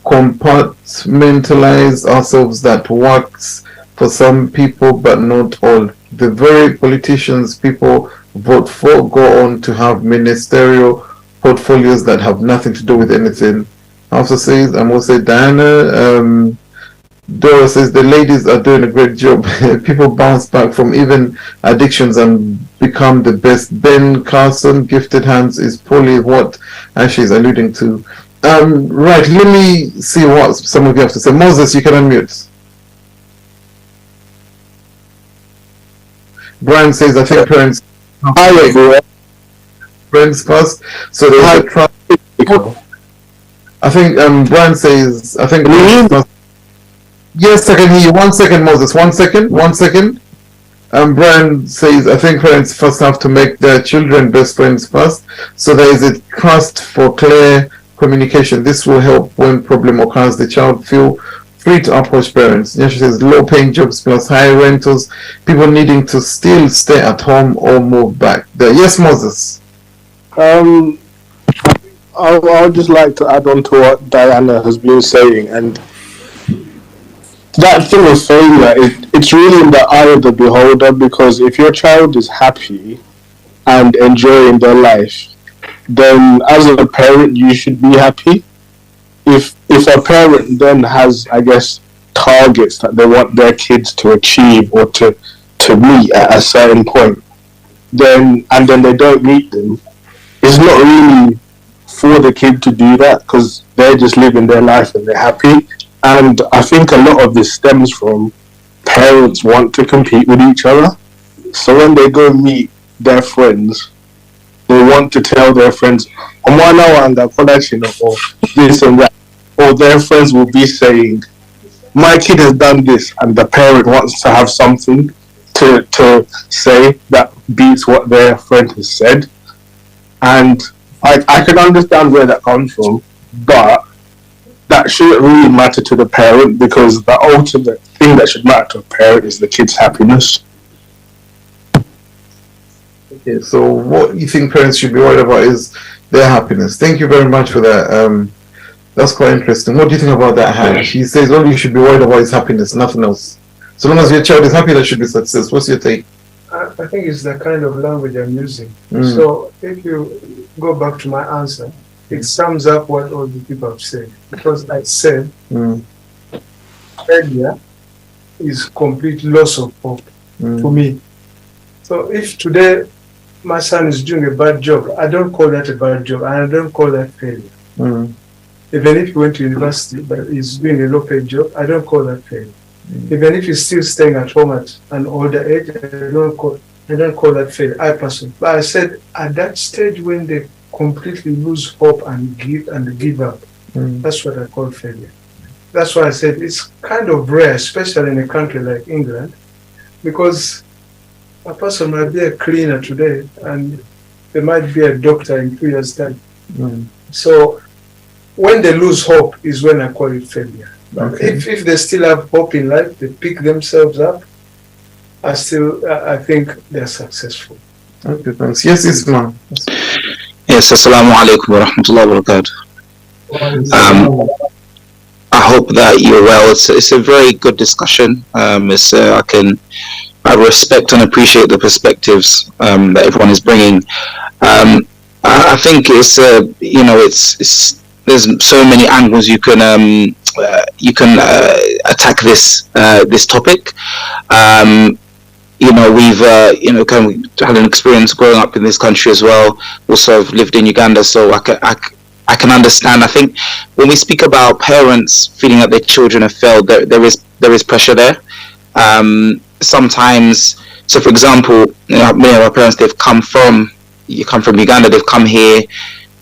compartmentalize ourselves. That works for some people but not all. The very politicians people vote for go on to have ministerial portfolios that have nothing to do with anything. Also says, I'm also Diana, Dora says the ladies are doing a great job. People bounce back from even addictions and become the best. Ben Carson, gifted hands is probably what Ashley is alluding to. Right, let me see what some of you have to say. Moses, you can unmute. Brian says, I think parents first, so there's a trust. I think Brian says, I think yes, I can hear you. 1 second, Moses. 1 second. Brian says, I think parents first have to make their children best friends first, so there is a trust for clear communication. This will help when problem occurs. The child feel free to approach parents. Nyasha says, low-paying jobs plus high rentals, people needing to still stay at home or move back. Yes, Moses. I'd just like to add on to what Diana has been saying, and that thing of failure, it's really in the eye of the beholder, because if your child is happy and enjoying their life, then as a parent you should be happy. If a parent then has, I guess, targets that they want their kids to achieve or to meet at a certain point, then they don't meet them, it's not really for the kid to do that, because they're just living their life and they're happy. And I think a lot of this stems from parents want to compete with each other. So when they go meet their friends, they want to tell their friends, or this and that. Or their friends will be saying, my kid has done this, and the parent wants to have something to say that beats what their friend has said. And I can understand where that comes from, but that shouldn't really matter to the parent, because the ultimate thing that should matter to a parent is the kid's happiness. Okay, so what you think parents should be worried about is their happiness. Thank you very much for that. That's quite interesting. What do you think about that, Han? He says all you should be worried about is happiness, nothing else. So long as your child is happy, that should be success. What's your take? I think it's the kind of language I'm using. So if you go back to my answer, it sums up what all the people have said. Because I said failure is complete loss of hope for me. So if today my son is doing a bad job, I don't call that a bad job, and I don't call that failure. Even if he went to university but he's doing a low-paid job, I don't call that failure. Even if he's still staying at home at an older age, I don't call that failure. I personally, but I said at that stage when they completely lose hope and give up, that's what I call failure. That's why I said it's kind of rare, especially in a country like England, because a person might be a cleaner today and they might be a doctor in 2 years' time. So when they lose hope is when I call it failure. But if they still have hope in life, they pick themselves up, I think they're successful. Okay, thanks. Yes, Isma. Yes, assalamu alaikum wa rahmatullahi wa barakatuh. I hope that you're well. It's a very good discussion. I respect and appreciate the perspectives that everyone is bringing. I think it's there's so many angles you can attack this topic. We've kind of had an experience growing up in this country as well. Also, I've lived in Uganda, so I can understand. I think when we speak about parents feeling that their children have failed, there is pressure there. Sometimes, so for example, many of our parents, you come from Uganda, they've come here,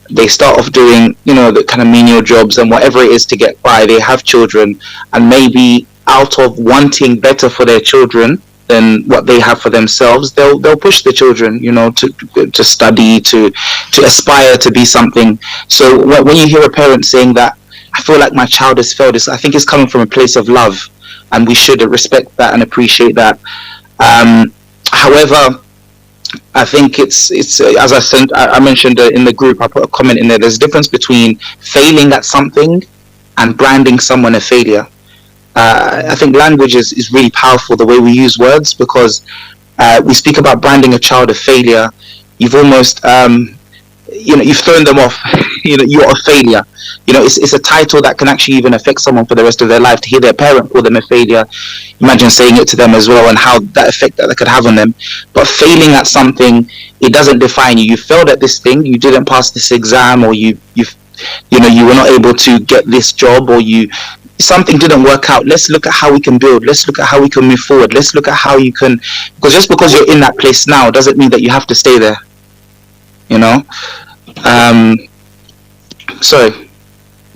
they start off doing the kind of menial jobs and whatever it is to get by. They have children, and maybe out of wanting better for their children than what they have for themselves, they'll push the children, to study, to aspire to be something. So when you hear a parent saying that, I feel like my child has failed, I think it's coming from a place of love, and we should respect that and appreciate that. However, I think it's as I mentioned in the group, I put a comment in there. There's a difference between failing at something and branding someone a failure. I think language is really powerful, the way we use words, because we speak about branding a child a failure. You've almost you've thrown them off. You're a failure. It's a title that can actually even affect someone for the rest of their life. To hear their parent call them a failure, imagine saying it to them as well, and how that effect that could have on them. But failing at something, it doesn't define you. You failed at this thing, you didn't pass this exam, or you've you were not able to get this job, or something didn't work out. Let's look at how we can build. Let's look at how we can move forward. Let's look at how you can, because just because you're in that place now doesn't mean that you have to stay there. Sorry.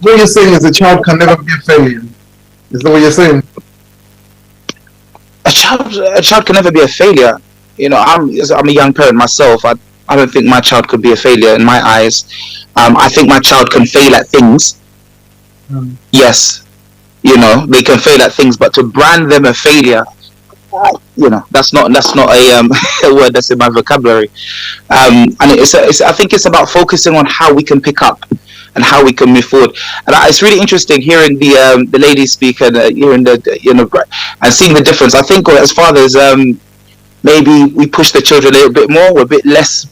What you're saying is a child can never be a failure. Is that what you're saying? A child can never be a failure. I'm a young parent myself. I don't think my child could be a failure in my eyes. I think my child can fail at things. Yes, they can fail at things, but to brand them a failure, that's not a word that's in my vocabulary. And I think it's about focusing on how we can pick up and how we can move forward. And it's really interesting hearing the ladies speak and hearing and seeing the difference. I think as fathers, maybe we push the children a little bit more. We're a bit less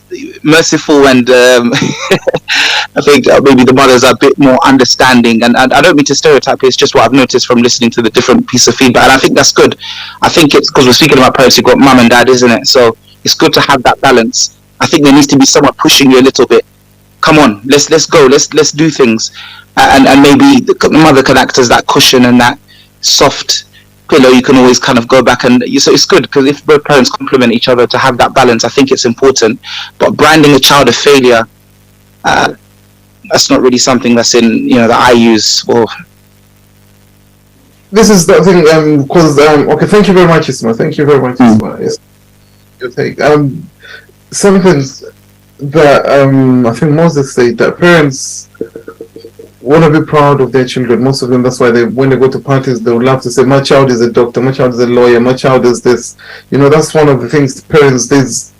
merciful, and I think maybe the mothers are a bit more understanding. And I don't mean to stereotype. It's just what I've noticed from listening to the different piece of feedback. And I think that's good. I think it's because we're speaking about parents. You've got mum and dad, isn't it? So it's good to have that balance. I think there needs to be someone pushing you a little bit. Come on, let's go. Let's do things. And maybe the mother can act as that cushion and that soft pillow. You can always kind of go back, and so it's good because if both parents complement each other to have that balance, I think it's important. But branding a child a failure, that's not really something that's in that I use. Or this is the thing, because okay, thank you very much, Isma. Thank you very much, Isma. Yes, your take. Something that I think Moses said, that parents want to be proud of their children. Most of them, that's why when they go to parties, they would love to say, my child is a doctor, my child is a lawyer, my child is this. That's one of the things parents, there's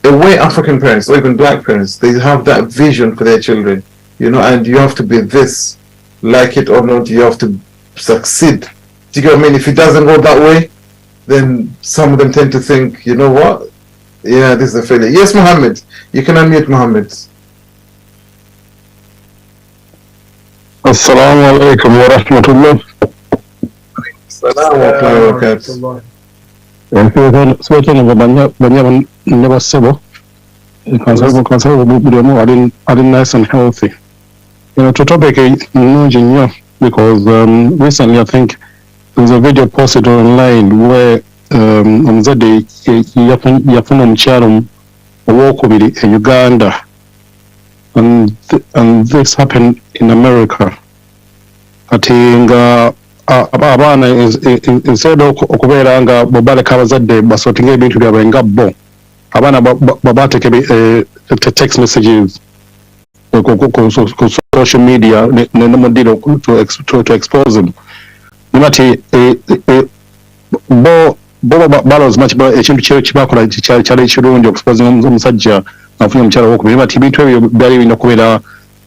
the way African parents or even black parents, they have that vision for their children, and you have to be this, like it or not, you have to succeed. Do you get what I mean? If it doesn't go that way, then some of them tend to think, you know what? Yeah, this is a failure. Yes, Mohammed. You can unmute Mohammed. Assalamu alaikum wa rahmatullah. Assalamu alaikum wa rahmatullah. I didn't nice and healthy. To topic because recently I think there's a video posted online where omuzadde yafuna omukyalo owokubiri in Uganda, and this happened in America. Kati nga abaana instead okubeera nga bwe baleka abazadde basootinga ebintu byabwe nga bo, abaana babateeka text messages ku social media nemudiro to expose them. Nimati bo balowooza maki ekintu kyebakola kyali ekirungi okusipozinga omusajja afunye omukyala wokubiri. Bati ebintu ebyo byali birina okubeera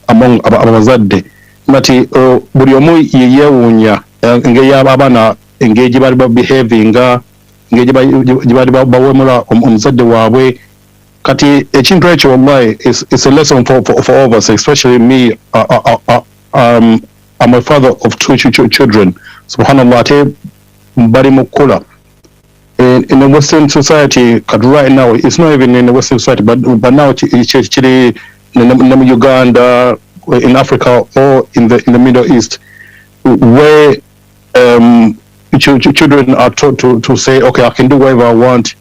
among abazadde. Bati buli omu yeewuunya engeri abaana engeri gye bali babehavinga, engeri gye bali bawemula omuzadde waabwe. Kati ekintu ekyo wallahi it's a lesson for all of us, especially me. I'm a father of two children. Subhanallah, ate bali mukula. In the Western society, right now, it's not even in the Western society, but now it's in Uganda, in Africa, or in the Middle East, where children are taught to say, okay, I can do whatever I want,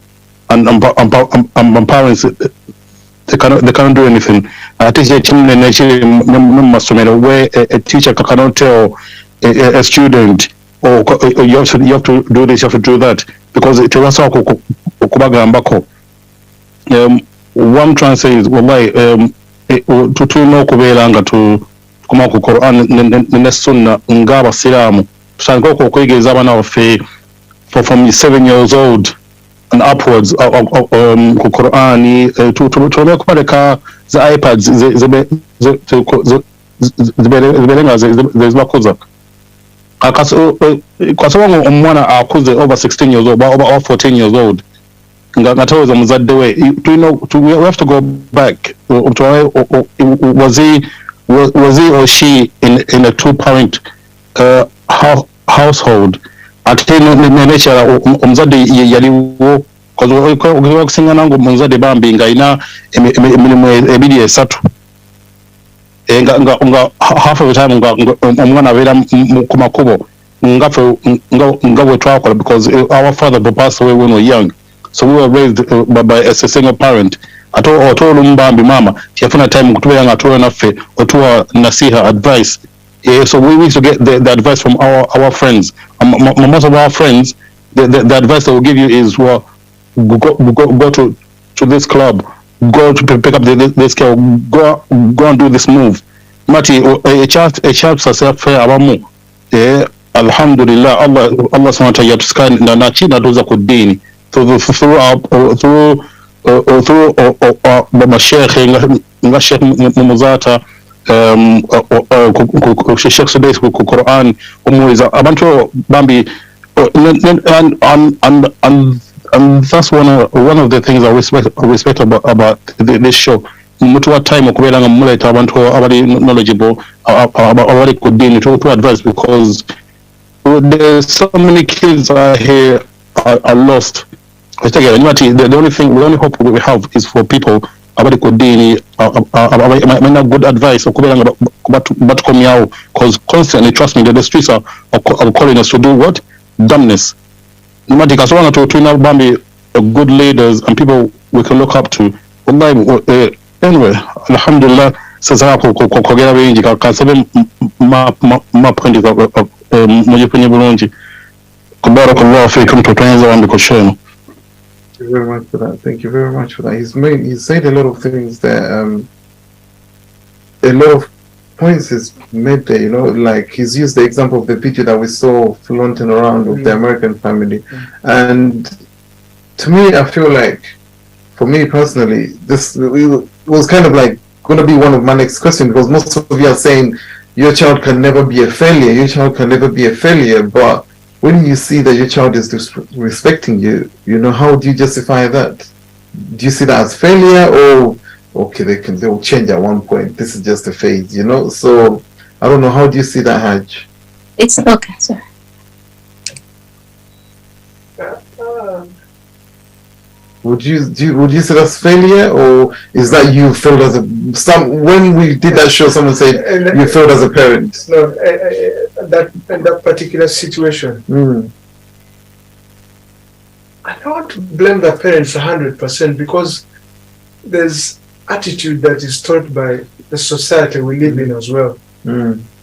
and parents, they cannot do anything. I teach a where a teacher cannot tell a student, or you have to do this, you have to do that, because it was all okubagambako. What I'm trying to say is, wallahi, to know kubeera nga to kuma ku Quran ne Sunna nga abasiraamu tusanga okuyigiriza abaana baffe from 7 years old and upwards ku Quran, tuleme kubaleka za iPads zibeerenga zibakoza. Kwasoba omwana akuze over 16 years old, over 14 years old, nga taweza muzadde we, we have to go back. Was he or she in a two-parent household? Ate nenekyala omuzadde yaliwo, okusinga nange omuzadde bambi nga alina emirimu 2. nga half of the time omwana abeera ku makubo nga bwe twakola, because our father passed away when we were young, so we were raised by a single parent. Ate olumu bambi maama tiyafuna time kutubeera nga atuula naffe otuwa nasiha advice. So we used to get the advice from our friends. Most of our friends, the advice they will give you is, well, go to this club, go to pick up this girl, go and do this move. Mati a child sasafe abamu alhamdulillah Allah subhanahu wa ta'ala tuskani na china doza kudini through baba sheikh nga sheikh Mumuzata Sheikh Sudais ku Quran umuiza abantu bambi, and that's one of the things I respect about this show. Mutu wa time okubeera nga muleta abantu abali knowledgeable abali ku dini to advise, because there's so many kids here are lost. The only hope we have is for people abali ku dini abali good advice okubeera nga batukomyawo, because constantly, trust me, the streets are calling us to do what? Dumbness. Mati kasonga tulina bambi good leaders and people we can look up to. Anyway, alhamdulillah, sasa kogera bingi kasabe ma point mujipenye bulungi. Barakallahu fikum, tutenza wambi kosheno. Thank you very much for that. Thank you very much for that. He's said a lot of things there. A lot of points is made there, like he's used the example of the picture that we saw flaunting around of the American family. And to me, I feel like, for me personally, this was kind of like going to be one of my next questions, because most of you are saying your child can never be a failure, but when you see that your child is disrespecting you, how do you justify that? Do you see that as failure, or okay, they will change at one point, this is just a phase, So I don't know, how do you see that, Haj? It's okay, sir. Would you see that as failure, or is that you failed as when we did that show, someone said you failed as a parent? No, in that particular situation, I don't want to blame the parents 100%, because there's attitude that is taught by the society we live in as well.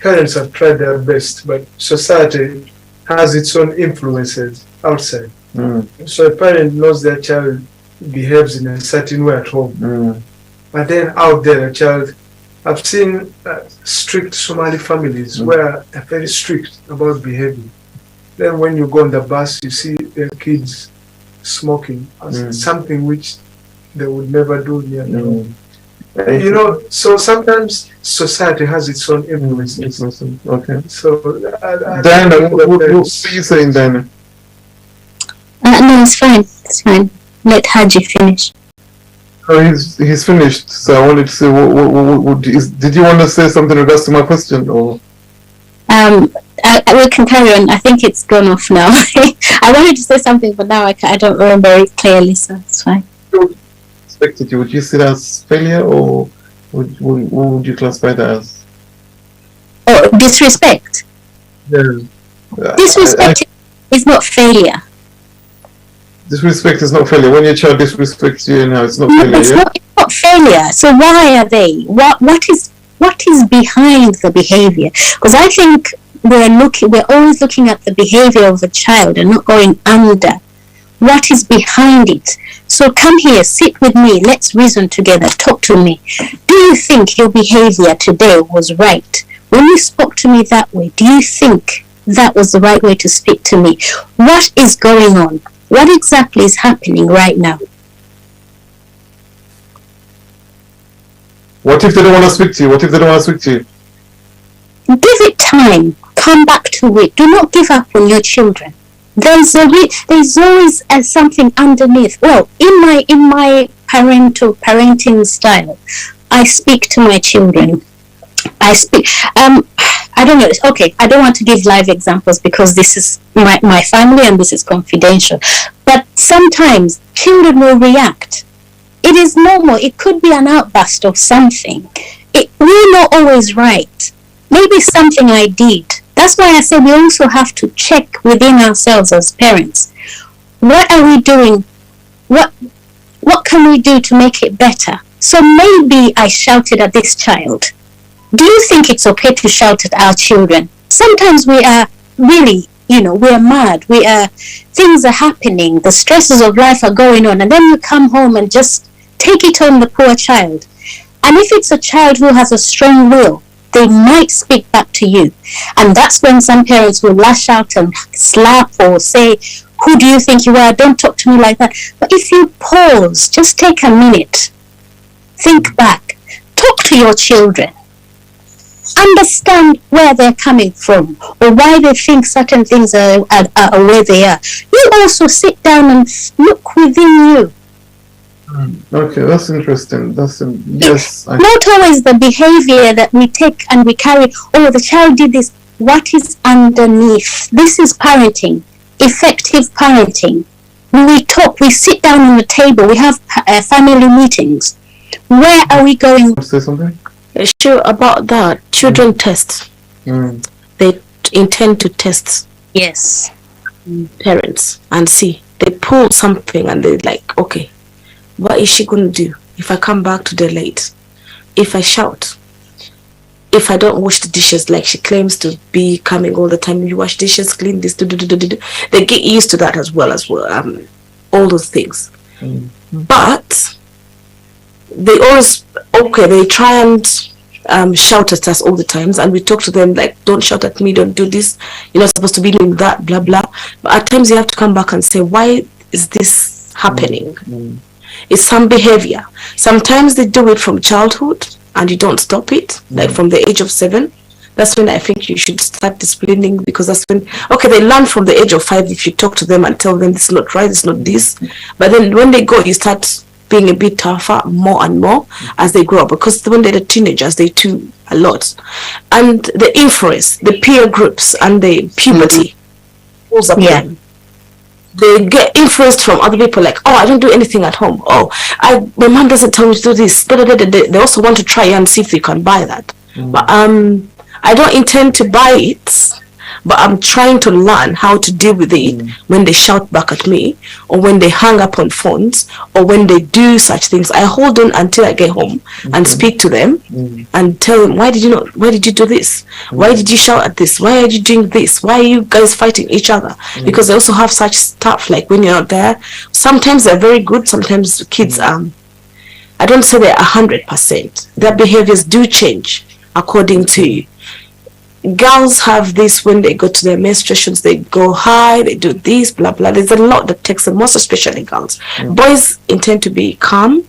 Parents have tried their best, but society has its own influences outside. So a parent knows their child behaves in a certain way at home, but then out there, a child, I've seen strict Somali families where they're very strict about behavior. Then when you go on the bus, you see their kids smoking, something which they would never do near them. So sometimes society has its own influences. Okay. So, Diana, what are you saying, Diana? No, it's fine. It's fine. Let Haji finish. Oh, he's finished. So I wanted to say, did you want to say something in regards to my question, or? We can carry on. I think it's gone off now. I wanted to say something, but now I don't remember it clearly, so it's fine. Would you see that as failure, or what would you classify that as? Oh, disrespect. Disrespect is not failure. Disrespect is not failure. When your child disrespects you, it's not failure. It's not failure. So why are they? What is behind the behavior? Because I think we're always looking at the behavior of the child and not going under what is behind it. So come here, sit with me, let's reason together, talk to me. Do you think your behavior today was right? When you spoke to me that way, do you think that was the right way to speak to me? What is going on? What exactly is happening right now? What if they don't want to speak to you? Give it time. Come back to it. Do not give up on your children. There's always something underneath. Well, in my parenting style, I speak to my children. I don't know. Okay, I don't want to give live examples because this is my family and this is confidential. But sometimes children will react. It is normal. It could be an outburst of something. we're not always right. Maybe something I did. That's why I say we also have to check within ourselves as parents. What are we doing? What can we do to make it better? So maybe I shouted at this child. Do you think it's okay to shout at our children? Sometimes we are really, we're mad. Things are happening. The stresses of life are going on. And then you come home and just take it on the poor child. And if it's a child who has a strong will, they might speak back to you. And that's when some parents will lash out and slap or say, who do you think you are? Don't talk to me like that. But if you pause, just take a minute, think back, talk to your children, understand where they're coming from or why they think certain things are where they are. You also sit down and look within you. Okay, that's interesting. Yes. Not always the behavior that we take and we carry, oh, the child did this. What is underneath? This is parenting, effective parenting. We talk, we sit down on the table, we have family meetings. Where are we going? Say something? Sure, about that. Children test. They intend to test. Yes. Parents and see. They pull something and they're like, okay, what is she going to do if I come back today late? If I shout? If I don't wash the dishes like she claims to be coming all the time, you wash dishes, clean this, they get used to that as well. All those things. But they always, they try and shout at us all the times, and we talk to them like, don't shout at me, don't do this, you're not supposed to be doing that, blah blah. But at times you have to come back and say, why is this happening? It's some behavior. Sometimes they do it from childhood and you don't stop it, like from the age of 7. That's when I think you should start disciplining, because that's when, they learn from the age of 5 if you talk to them and tell them this is not right, it's not this. But then when they go, you start being a bit tougher more and more as they grow up, because when they're teenagers, they do a lot. And the influence, the peer groups and the puberty pulls up them. They get influenced from other people, like, oh, I don't do anything at home. Oh, my mom doesn't tell me to do this. They also want to try and see if they can buy that. But I don't intend to buy it, but I'm trying to learn how to deal with it when they shout back at me, or when they hang up on phones, or when they do such things. I hold on until I get home and speak to them and tell them, why did you do this? Why did you shout at this? Why are you doing this? Why are you guys fighting each other? Because they also have such stuff, like when you're not there. Sometimes they're very good, sometimes kids I don't say they're 100%. Their behaviors do change according to. Girls have this when they go to their menstruations, they go high, they do this, blah blah. There's a lot that takes them, most especially girls. Boys intend to be calm,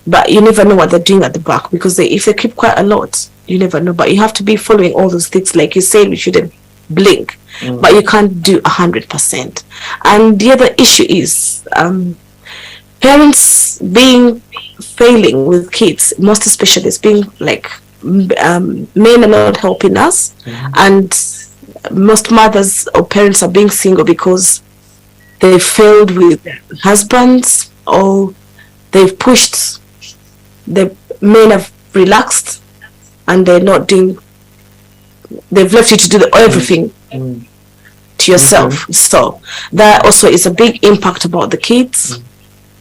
but you never know what they're doing at the back, because if they keep quiet a lot, you never know. But you have to be following all those things, like you said, we shouldn't blink, but you can't do 100%. And the other issue is parents failing with kids, most especially is being like, men are not helping us, and most mothers or parents are being single because they failed with husbands, or they've pushed, the men have relaxed and they're not doing, they've left you to do everything to yourself. So that also is a big impact about the kids,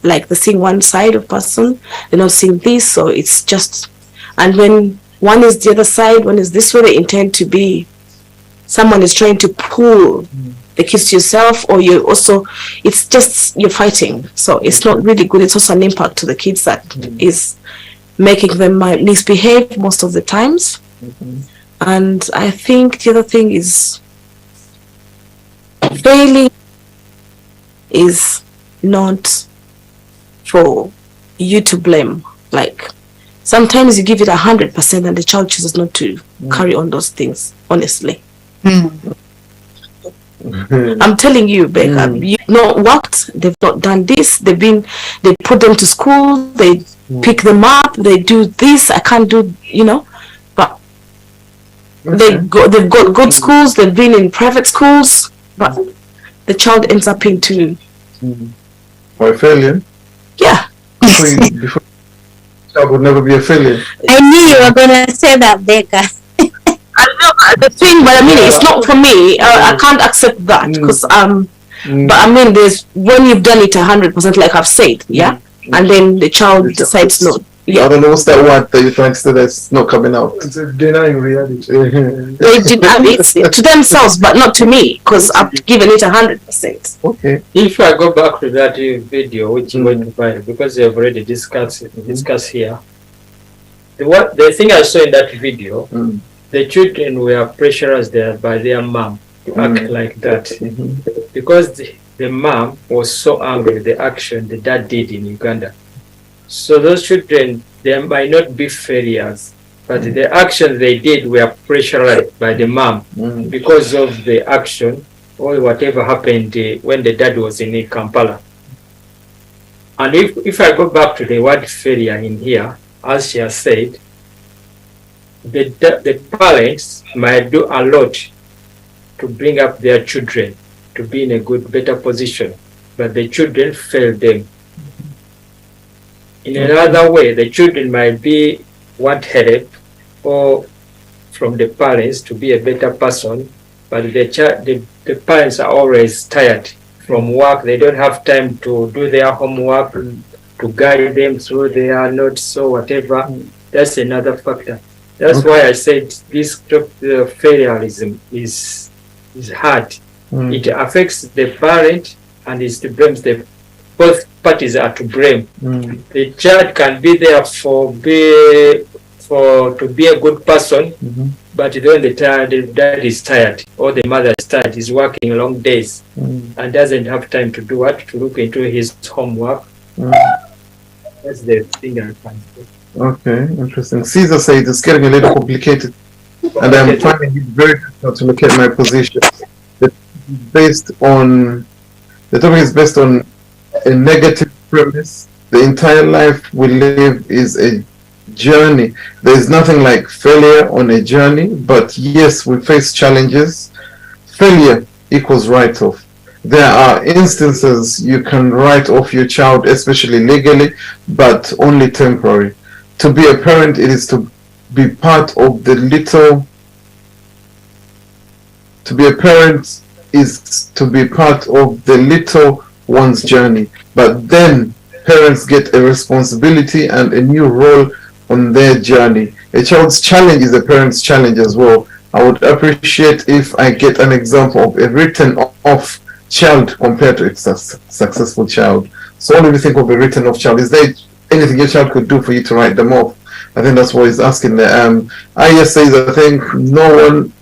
like they're seeing one side of person, they're not seeing this. So it's just, and when one is the other side, one is this way, they intend to be, someone is trying to pull the kids to yourself, or you also, it's just, you're fighting. So it's not really good. It's also an impact to the kids that is making them misbehave most of the times. And I think the other thing is, failing is not for you to blame. Like, sometimes you give it 100% and the child chooses not to carry on those things, honestly. I'm telling you, Becca, you've not worked, they've not done this, they put them to school, they pick them up, they do this, I can't do, but they've got good schools, they've been in private schools, but the child ends up into or failure. Yeah. child would never be a failure. I knew you were gonna say that, Becca. I know the thing, but I mean, it's not for me. I can't accept that because but I mean, there's when you've done it 100%, like I've said, yeah, and then the child decides not. Yeah. I don't know what's that word that you're trying to say that's not coming out. It's denying reality. They deny it to themselves, but not to me, because I've given it 100%. Okay. If I go back to that video, which I'm going to find, because they have already discussed here, the thing I saw in that video, the children were pressurized by their mom to act like that, because the mom was so angry with the action the dad did in Uganda. So those children, they might not be failures, but the action they did were pressurized by the mom because of the action or whatever happened when the dad was in Kampala. And if I go back to the word failure in here, as she has said, the parents might do a lot to bring up their children to be in a better position, but the children fail them. In another way, the children might want help or from the parents to be a better person, but the parents are always tired from work. They don't have time to do their homework, to guide them through their notes or whatever. That's another factor. That's why I said this failureism is hard. It affects the parent and it blames both parties are to blame. The child can be there to be a good person, but when the dad is tired or the mother is tired, is working long days and doesn't have time to do what? To look into his homework. That's the thing I find. Okay, interesting. Caesar said it's getting a little complicated, and I'm finding it very difficult to look at my position. The topic is based on a negative premise. The entire life we live is a journey. There is nothing like failure on a journey, but yes, we face challenges. Failure equals write-off. There are instances you can write off your child, especially legally, but only temporary. To be a parent, it is to be part of the little. To be a parent is to be part of the little one's journey, but then parents get a responsibility and a new role on their journey. A child's challenge is a parent's challenge as well. I would appreciate if I get an example of a written off child compared to a successful child. So what do you think of a written off child? Is there anything your child could do for you to write them off? I think that's what he's asking there. Ayes says, I think no one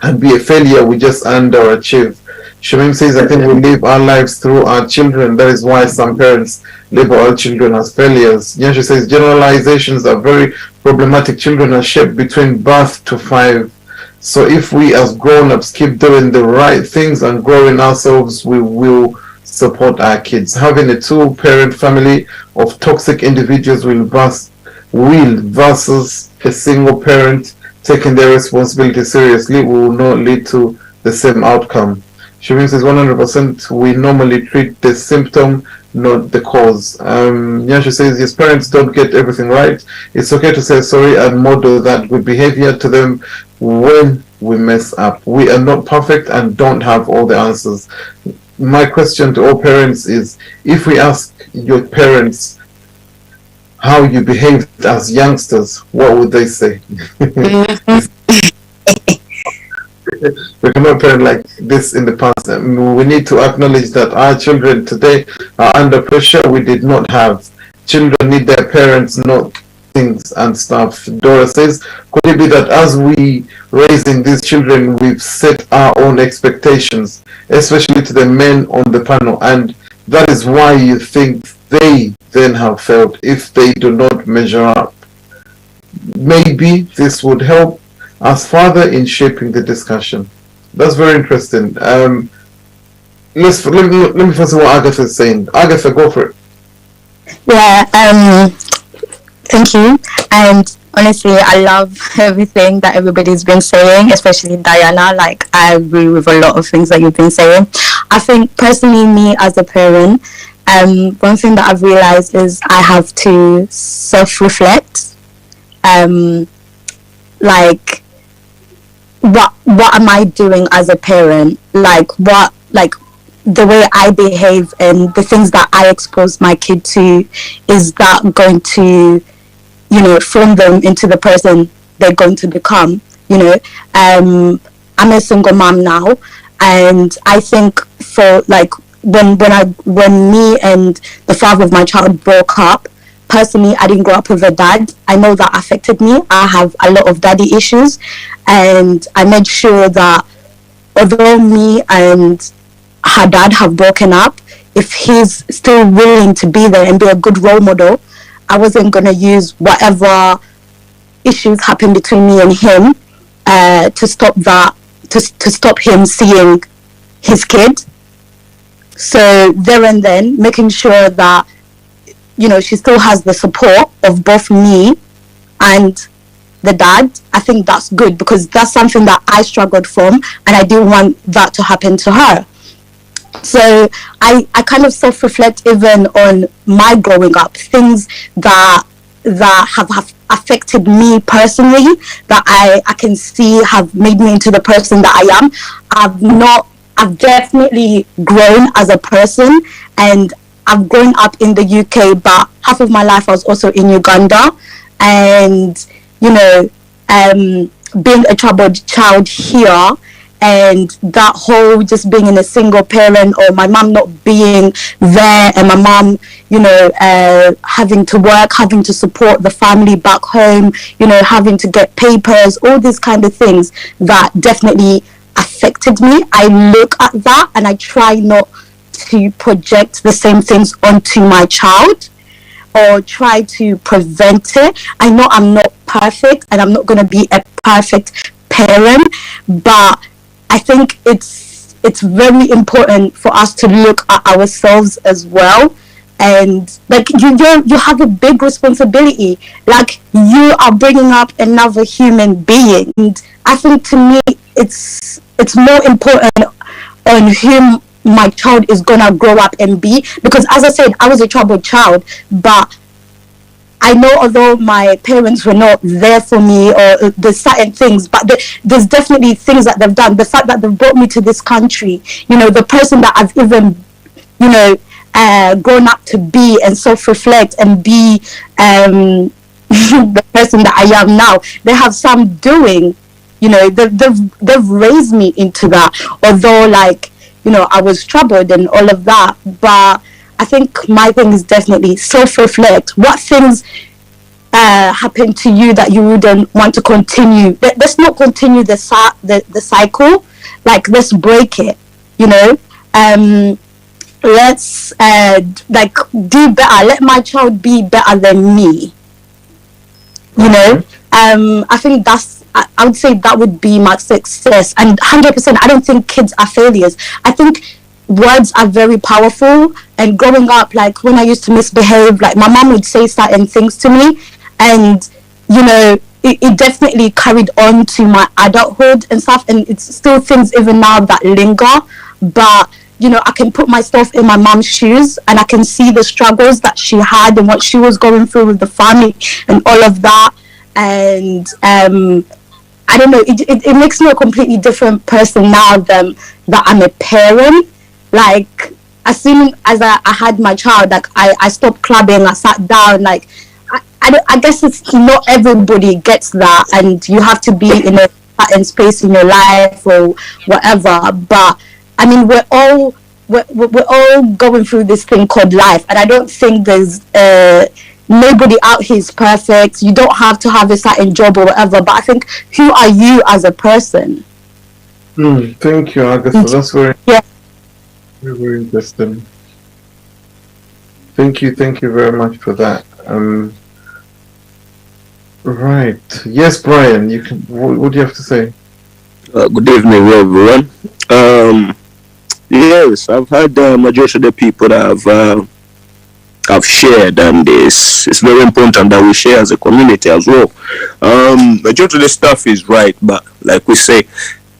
can be a failure, we just underachieve. Shamim says, I think we live our lives through our children. That is why some parents label our children as failures. Yansha says, generalizations are very problematic. Children are shaped between birth to 5. So if we as grown-ups keep doing the right things and growing ourselves, we will support our kids. Having a 2-parent family of toxic individuals versus a single parent taking their responsibility seriously will not lead to the same outcome. Shavim says 100%, we normally treat the symptom, not the cause. Yansha says, yes, parents don't get everything right. It's okay to say sorry and model that good behavior to them when we mess up. We are not perfect and don't have all the answers. My question to all parents is, if we ask your parents how you behaved as youngsters, what would they say? We cannot parent like this in the past. We need to acknowledge that our children today are under pressure we did not have. Children need their parents, not things and stuff. Dora says, could it be that as we raising these children, we've set our own expectations, especially to the men on the panel, and that is why you think they then have failed if they do not measure up? Maybe this would help us further in shaping the discussion. That's very interesting. Let me first see what Agatha is saying. Agatha, go for it. Yeah, thank you. And honestly, I love everything that everybody's been saying, especially Diana. Like, I agree with a lot of things that you've been saying. I think personally, me as a parent, one thing that I've realized is I have to self-reflect. Like, what am I doing as a parent? Like, the way I behave and the things that I expose my kid to, is that going to, form them into the person they're going to become? I'm a single mom now, and I think for like when me and the father of my child broke up, personally, I didn't grow up with a dad. I know that affected me. I have a lot of daddy issues, and I made sure that although me and her dad have broken up, if he's still willing to be there and be a good role model, I wasn't going to use whatever issues happen between me and him to stop that, to stop him seeing his kid. So there and then, making sure that she still has the support of both me and the dad, I think that's good, because that's something that I struggled from, and I didn't want that to happen to her. So I kind of self-reflect even on my growing up, things that have affected me personally, that I can see have made me into the person that I am. I've definitely grown as a person, and I've grown up in the UK, but half of my life I was also in Uganda. And being a troubled child here, and that whole just being in a single parent, or my mom not being there, and my mom having to work, having to support the family back home, having to get papers, all these kind of things that definitely affected me. I look at that and I try not to project the same things onto my child, or try to prevent it. I know I'm not perfect, and I'm not going to be a perfect parent, but I think it's very important for us to look at ourselves as well. And like you have a big responsibility. Like, you are bringing up another human being, and I think to me it's more important on whom my child is gonna grow up and be, because as I said, I was a troubled child, but I know although my parents were not there for me, or there's certain things, but there's definitely things that they've done. The fact that they've brought me to this country, the person that I've even grown up to be, and self-reflect and be the person that I am now, they have some doing. They've raised me into that, although I was troubled and all of that. But I think my thing is definitely self-reflect. What things happen to you that you wouldn't want to continue? Let's not continue the cycle. Like, let's break it. Let's do better. Let my child be better than me. I think I would say that would be my success. And 100%, I don't think kids are failures. I think words are very powerful. And growing up, like when I used to misbehave, like my mom would say certain things to me, and it definitely carried on to my adulthood and stuff. And it's still things even now that linger. But I can put myself in my mom's shoes, and I can see the struggles that she had and what she was going through with the family and all of that. And I don't know, it makes me a completely different person now than that I'm a parent. Like, as soon as I had my child, like I stopped clubbing, I sat down. Like, I guess it's not everybody gets that, and you have to be in a certain space in your life or whatever. But I mean, we're all going through this thing called life, and I don't think there's nobody out here is perfect. You don't have to have a certain job or whatever, but I think, who are you as a person? Thank you, Agatha. That's very interesting. Thank you very much for that. Right. Yes, Brian, you can. What do you have to say? Good evening, everyone. Yes, I've heard the majority of the people that have shared, and it's very important that we share as a community as well. Majority of the stuff is right, but like we say,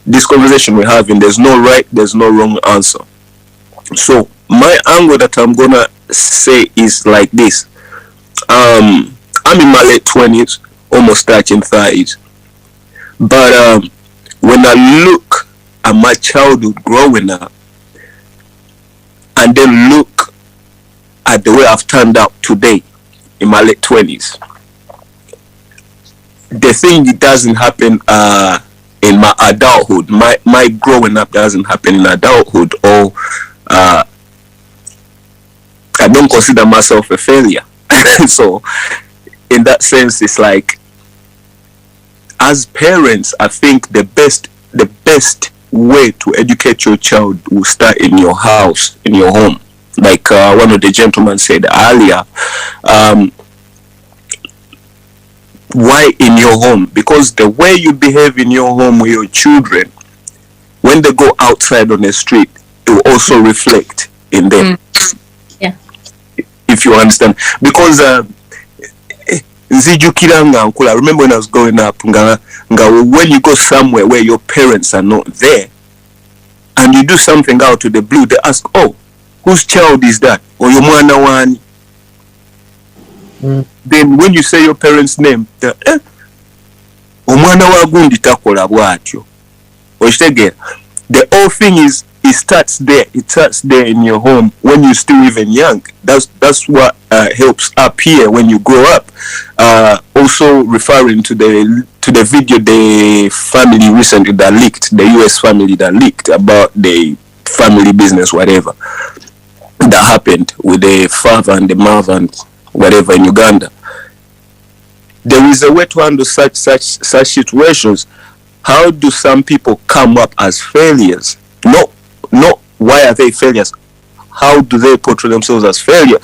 this conversation we're having, there's no right, there's no wrong answer. So my angle that I'm gonna say is like this. I'm in my late 20s, almost touching 30s. But when I look at my childhood growing up, and then look at the way I've turned out today in my late 20s, the thing it doesn't happen in my adulthood. My growing up doesn't happen in adulthood, or I don't consider myself a failure. So in that sense, it's like, as parents, I think the best way to educate your child will start in your house, in your home. Like one of the gentlemen said earlier, why in your home? Because the way you behave in your home with your children, when they go outside on the street, it will also reflect in them. Yeah. If you understand. Because I remember when I was growing up, when you go somewhere where your parents are not there, and you do something out of the blue, they ask, oh, whose child is that? Or your mwana wani? Then when you say your parents' name, omwana wa gundi takola bwatyo. The whole thing is, it starts there. It starts there in your home when you're still even young. That's what helps up here when you grow up. Also referring to the video the family recently that leaked, the US family that leaked about the family business, whatever that happened with the father and the mother and whatever in Uganda. There is a way to handle such situations. How do some people come up as failures? Not why are they failures? How do they portray themselves as failure?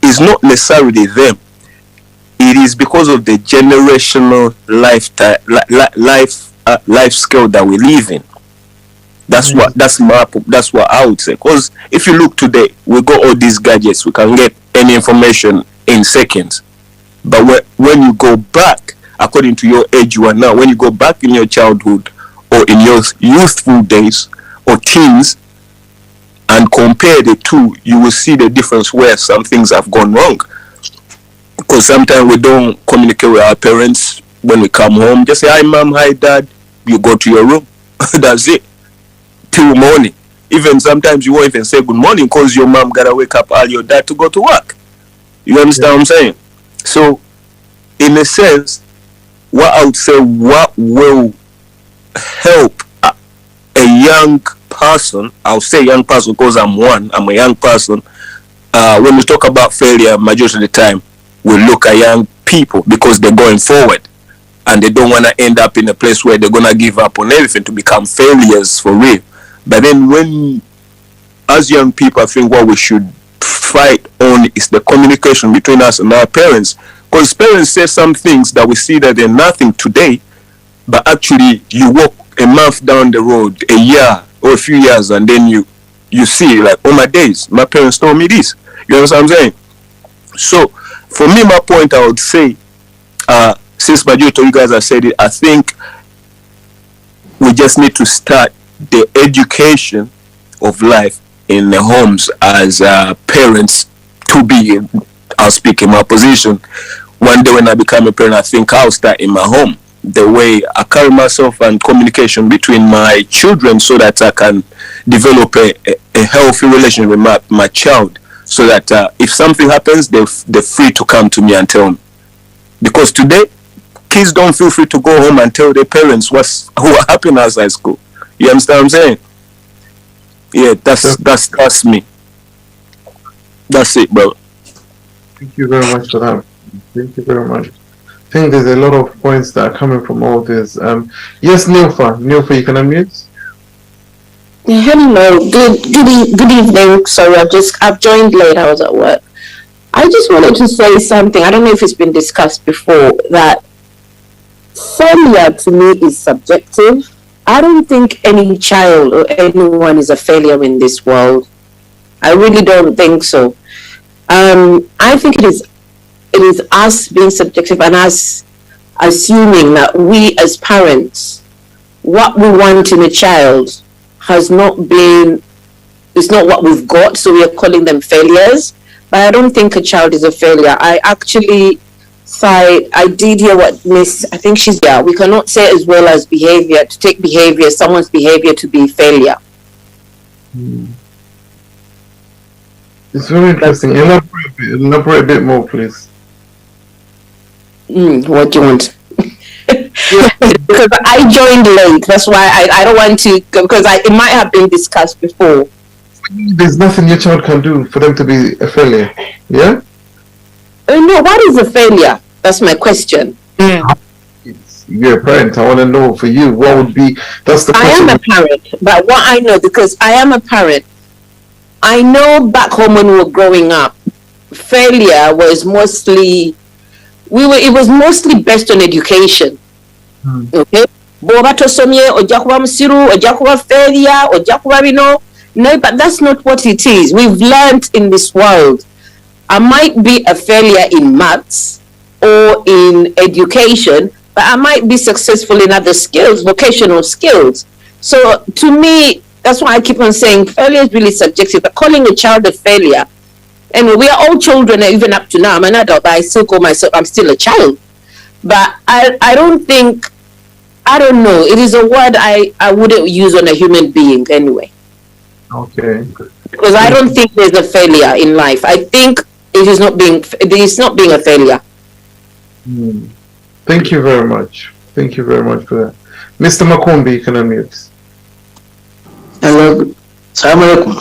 It's not necessarily them. It is because of the generational life scale that we live in. That's what I would say. Because if you look today, we got all these gadgets. We can get any information in seconds. But when you go back, according to your age you are now, when you go back in your childhood or in your youthful days or teens and compare the two, you will see the difference where some things have gone wrong. Because sometimes we don't communicate with our parents when we come home. Just say, hi mom, hi dad. You go to your room. That's it. Till morning. Even sometimes you won't even say good morning because your mom gotta wake up early, your dad to go to work. You understand what I'm saying? So, in a sense, what I would say, what will help a young person, I'll say young person because I'm a young person. When we talk about failure, majority of the time, we look at young people because they're going forward and they don't want to end up in a place where they're going to give up on everything to become failures for real. But then as young people, I think what we should fight on is the communication between us and our parents. Because parents say some things that we see that they're nothing today, but actually you walk a month down the road, a year or a few years, and then you see like, oh my days, my parents told me this. You know what I'm saying? So for me, my point, I would say, since majority of you guys have said it, I think we just need to start the education of life in the homes as parents to be. I'll speak in my position. One day when I become a parent, I think I'll start in my home. The way I carry myself and communication between my children so that I can develop a healthy relationship with my child. So that if something happens, they're free to come to me and tell me. Because today, kids don't feel free to go home and tell their parents what happened outside school. You understand what I'm saying? Yeah, that's me. That's it, bro. Thank you very much for that. Thank you very much. I think there's a lot of points that are coming from all this. Yes, Nilfa, you can unmute. Hello, good evening. Sorry, I've joined late. I was at work. I just wanted to say something. I don't know if it's been discussed before, that failure to me is subjective. I don't think any child or anyone is a failure in this world. I really don't think so. I think it is us being subjective and us assuming that we as parents, what we want in a child has not been it's not what we've got, so we are calling them failures. But I don't think a child is a failure. I actually I did hear what Miss, I think she's, yeah, we cannot say as well as behavior, to take behavior, someone's behavior to be failure. It's very interesting. Elaborate a bit more, please. What do you want? Because I joined late, that's why I don't want to, because it might have been discussed before. There's nothing your child can do for them to be a failure, yeah? No, what is a failure? That's my question. You're a parent. I want to know for you, what would be, that's the question. I am a parent, but what I know, because I am a parent, I know back home when we were growing up, failure was mostly, it was mostly based on education. Okay? Boba tosomye, ojja kuba musiru, ojja kuba failure, ojja kuba bino. No, but that's not what it is. We've learned in this world. I might be a failure in maths or in education, but I might be successful in other skills, vocational skills. So to me, that's why I keep on saying failure is really subjective. But calling a child a failure, and we are all children, even up to now. I'm an adult, but I still call myself, I'm still a child. But I don't think, I don't know. It is a word I wouldn't use on a human being anyway. Okay. Because I don't think there's a failure in life. I think it is not being a failure. Thank you very much. Thank you very much for that. Mr. Makumbi, you can unmute. Hello. Assalamu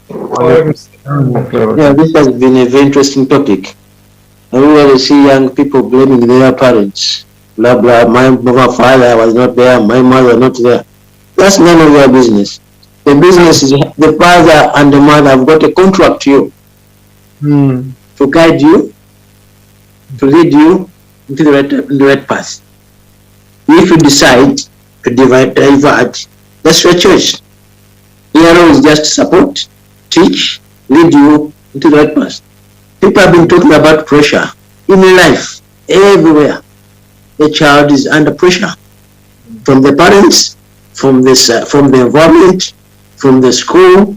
alaikum. Yeah, this has been a very interesting topic. I really see young people blaming their parents. Blah, blah, my father was not there, my mother not there. That's none of their business. The business is the father and the mother have got a contract to you to guide you, to lead you into the right path. If you decide to divert, that's your choice. Your is just support, teach, lead you into the right path. People have been talking about pressure in life, everywhere. The child is under pressure from the parents, from the environment, from the school.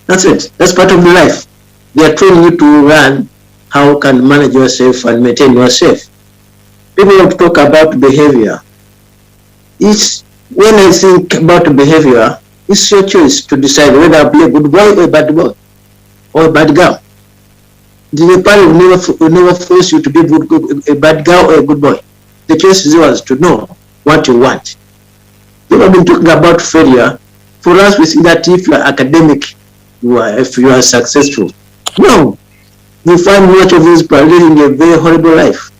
That's it. That's part of the life. They are training you to learn how you can manage yourself and maintain yourself. People want to talk about behavior. When I think about behavior, it's your choice to decide whether I'll be a good boy or a bad boy or a bad girl. The parent will never force you to be a bad girl or a good boy. The choice is yours to know what you want. People have been talking about failure. For us, we see that if you are academic, if you are successful. No. You find much of these people living a very horrible life.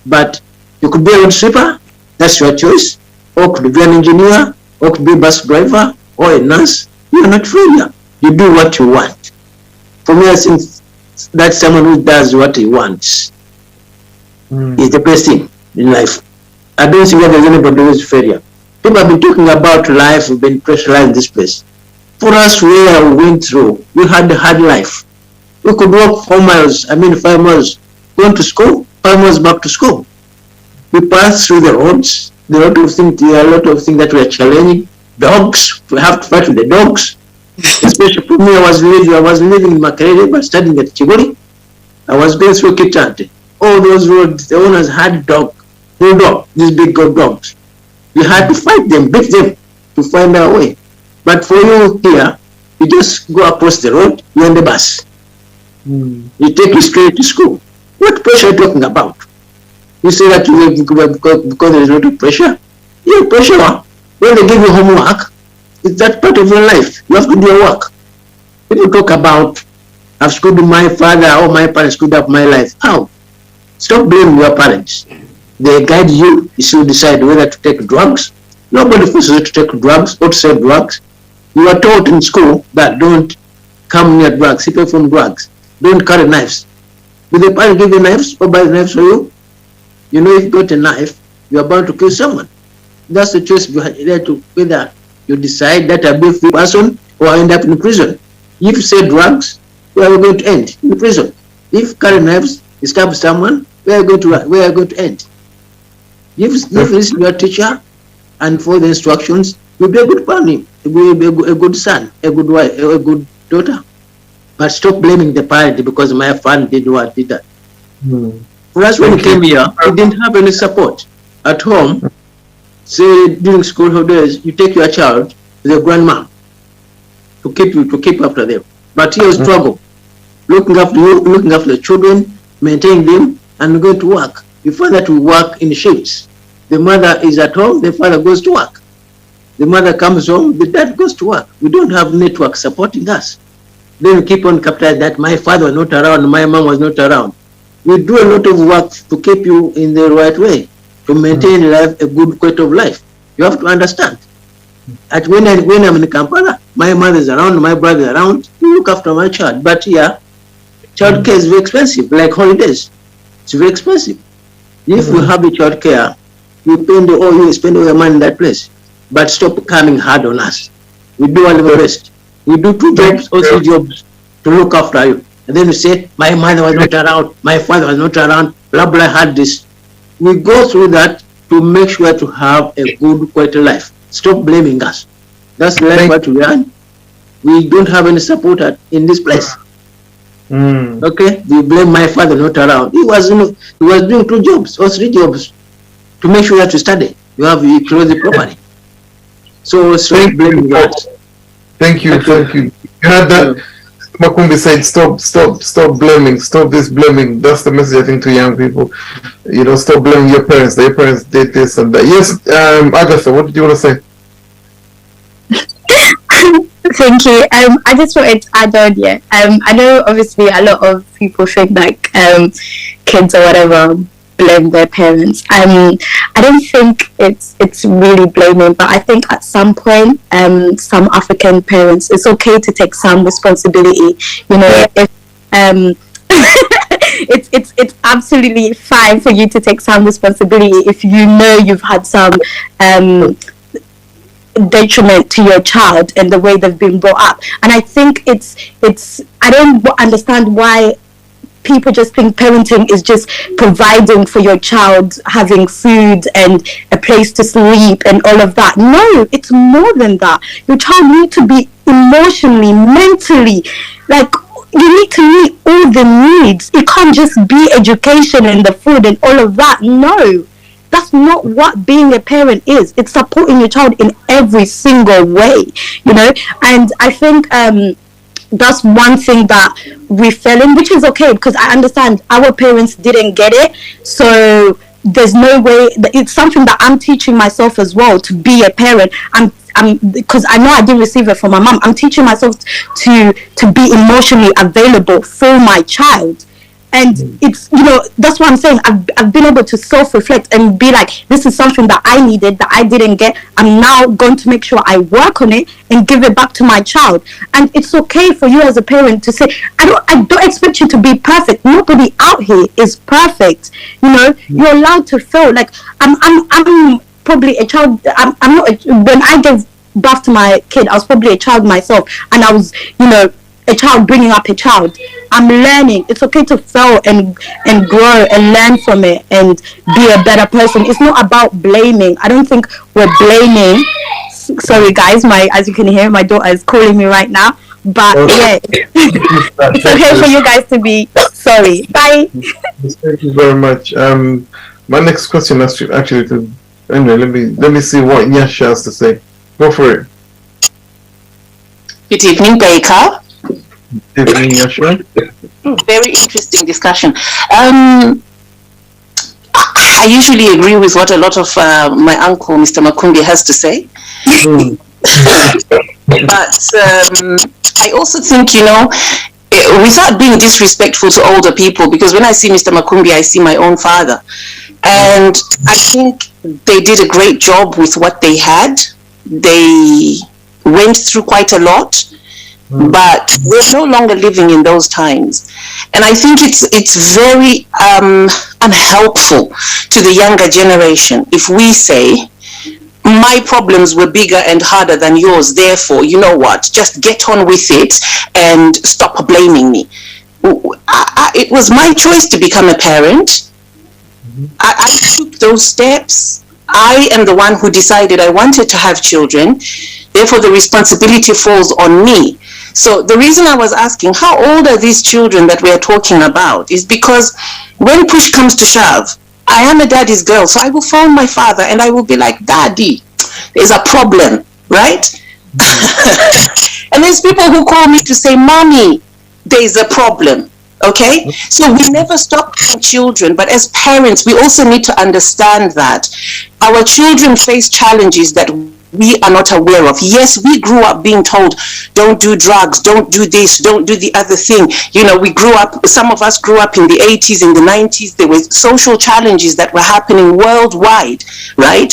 But you could be a road sweeper, that's your choice. Or could be an engineer, or could be a bus driver, or a nurse. You are not failure. You do what you want. For me, I think that's someone who does what he wants. Is the best thing in life. I don't think that there's anybody who is failure. People have been talking about life, we've been pressurized in this place. For us, where we went through, we had a hard life. We could walk 5 miles, going to school, 5 miles back to school. We passed through the roads. There are a lot of things that were challenging. Dogs, we have to fight with the dogs. Especially for me, I was living in Makerere, but studying at Chibori. I was going through Kitante. All those roads, the owners had bulldog, these big dogs. We had to fight them, beat them to find our way. But for you here, you just go across the road, you're on the bus. You take you straight to school. What pressure are you talking about? You say that because there is a lot of pressure? Yeah, pressure. When they give you homework, it's that part of your life. You have to do your work. People talk about, I've screwed my father or my parents screwed up my life. How? Stop blaming your parents. They guide you. You still decide whether to take drugs. Nobody forces you to take drugs or to sell drugs. You are taught in school that don't come near drugs, keep away from drugs. Don't carry knives. Do the parents give you knives or buy knives for you? You know, if you got a knife, you are bound to kill someone. That's the choice you have to whether you decide that I'll be a free person or I end up in prison. If you sell drugs, where are you going to end? In prison. If you carry knives, you stab someone, where are you going to end? If you listen to your teacher and follow the instructions, you'll be a good family, you'll be a good son, a good wife, a good daughter. But stop blaming the parent because my father did what, did that. For us, when we came here, we didn't have any support at home. Say during school holidays, you take your child to the grandma to keep after them. But here struggle, looking after you, looking after the children, maintaining them, and going to work. You find that we work in shifts. The mother is at home, the father goes to work. The mother comes home, the dad goes to work. We don't have network supporting us. Then we keep on capitalizing that my father was not around, my mom was not around. We do a lot of work to keep you in the right way, to maintain life, a good quality of life. You have to understand. At when I'm in Kampala, my mother is around, my brother is around, you look after my child. But here, child care is very expensive, like holidays. It's very expensive. If we have a child care, you spend all your money in that place. But stop coming hard on us. We do our best. We do 2 jobs or 3 jobs to look after you. And then you say, my mother was not around, my father was not around, blah, blah, had this. We go through that to make sure to have a good quality life. Stop blaming us. That's the life what we are. We don't have any support in this place. Okay? We blame my father not around. He was doing 2 jobs or 3 jobs to make sure that you study. You close the property. So stop blaming us. Thank you. You had that. Makumbi said, stop blaming, stop this blaming. That's the message, I think, to young people. Stop blaming your parents. Their parents did this and that. Yes, Agatha, what did you want to say? Thank you. I just wanted to add on, I know obviously a lot of people think like kids or whatever blame their parents. I don't think it's really blaming, but I think at some point, some African parents, it's okay to take some responsibility. If it's absolutely fine for you to take some responsibility if you know you've had some detriment to your child and the way they've been brought up. And I think it's I don't understand why people just think parenting is just providing for your child, having food and a place to sleep and all of that. No, it's more than that. Your child needs to be emotionally, mentally, like you need to meet all the needs. It can't just be education and the food and all of that. No, that's not what being a parent is. It's supporting your child in every single way, and I think that's one thing that we fell in, which is okay because I understand our parents didn't get it, so there's no way. It's something that I'm teaching myself as well to be a parent. I'm because I know I didn't receive it from my mom. I'm teaching myself to be emotionally available for my child. And it's, that's what I'm saying. I've been able to self-reflect and be like, this is something that I needed, that I didn't get. I'm now going to make sure I work on it and give it back to my child. And it's okay for you as a parent to say, I don't expect you to be perfect. Nobody out here is perfect. You're allowed to fail. Like, I'm probably a child. I'm not, when I gave birth to my kid, I was probably a child myself. And I was, a child bringing up a child. I'm learning. It's okay to fail and grow and learn from it and be a better person. It's not about blaming. I don't think we're blaming. Sorry guys, as you can hear, my daughter is calling me right now. But yeah, it's okay for you guys to be sorry. Bye. Thank you very much. My next question is actually to anyway, let me see what Nyasha has to say. Go for it. Good evening, Baker. Very interesting discussion. I usually agree with what a lot of my uncle, Mr. Makumbi, has to say. But I also think, without being disrespectful to older people, because when I see Mr. Makumbi, I see my own father. And I think they did a great job with what they had. They went through quite a lot. But we're no longer living in those times, and I think it's very unhelpful to the younger generation if we say my problems were bigger and harder than yours, therefore you know what, just get on with it and stop blaming me. It was my choice to become a parent. I took those steps. I am the one who decided I wanted to have children, therefore the responsibility falls on me. So the reason I was asking, how old are these children that we are talking about, is because when push comes to shove, I am a daddy's girl, so I will phone my father and I will be like, Daddy, there's a problem, right? And there's people who call me to say, Mommy, there's a problem. Okay, so we never stop being children, but as parents, we also need to understand that our children face challenges that we are not aware of. Yes, we grew up being told, don't do drugs, don't do this, don't do the other thing. You know, we grew up, some of us grew up in the 80s, in the 90s. There were social challenges that were happening worldwide, right?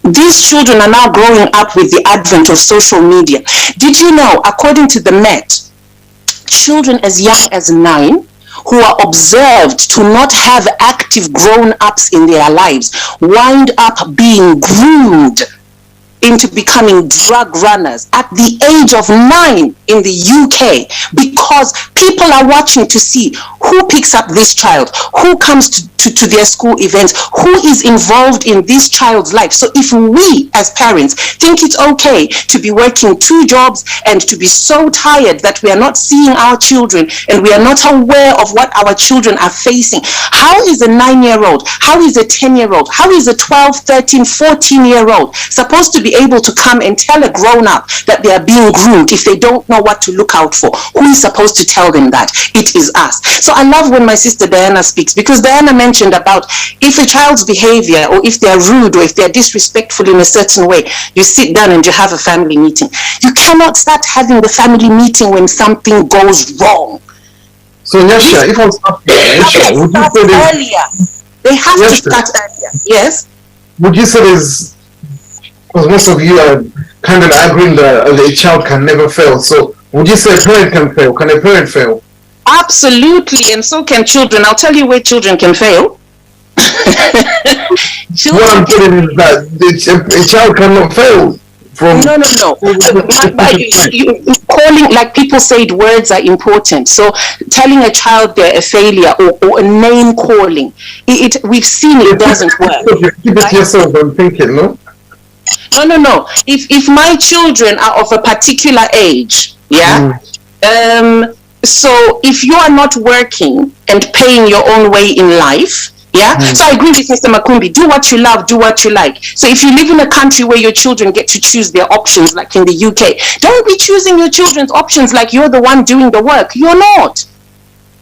These children are now growing up with the advent of social media. Did you know, according to the Met, children as young as 9 who are observed to not have active grown-ups in their lives wind up being groomed into becoming drug runners at the age of 9 in the UK, because people are watching to see who picks up this child, who comes to their school events, who is involved in this child's life. So if we as parents think it's okay to be working 2 jobs and to be so tired that we are not seeing our children and we are not aware of what our children are facing, how is a 9-year-old, how is a 10-year-old, how is a 12, 13, 14-year-old supposed to be able to come and tell a grown-up that they are being groomed if they don't know what to look out for? Who is supposed to tell them that? It is us. So I love when my sister Diana speaks, because Diana mentioned about if a child's behavior, or if they're rude, or if they're disrespectful in a certain way, you sit down and you have a family meeting. You cannot start having the family meeting when something goes wrong. So Nyasha, if I was Nyasha, would you say earlier? They have to start earlier. Yes. Would you say there's, because most of you are kind of agreeing that a child can never fail, so would you say a parent can fail? Can a parent fail? Absolutely, and so can children. I'll tell you where children can fail. What I'm saying is that a child cannot fail. No. You calling, like people said, words are important. So telling a child they're a failure, or a name calling, we've seen it doesn't work. Keep it to yourself, I'm thinking, no? No. If my children are of a particular age, so if you are not working and paying your own way in life, so I agree with Mr. Makumbi, do what you love, do what you like. So if you live in a country where your children get to choose their options, like in the UK, don't be choosing your children's options like you're the one doing the work. You're not.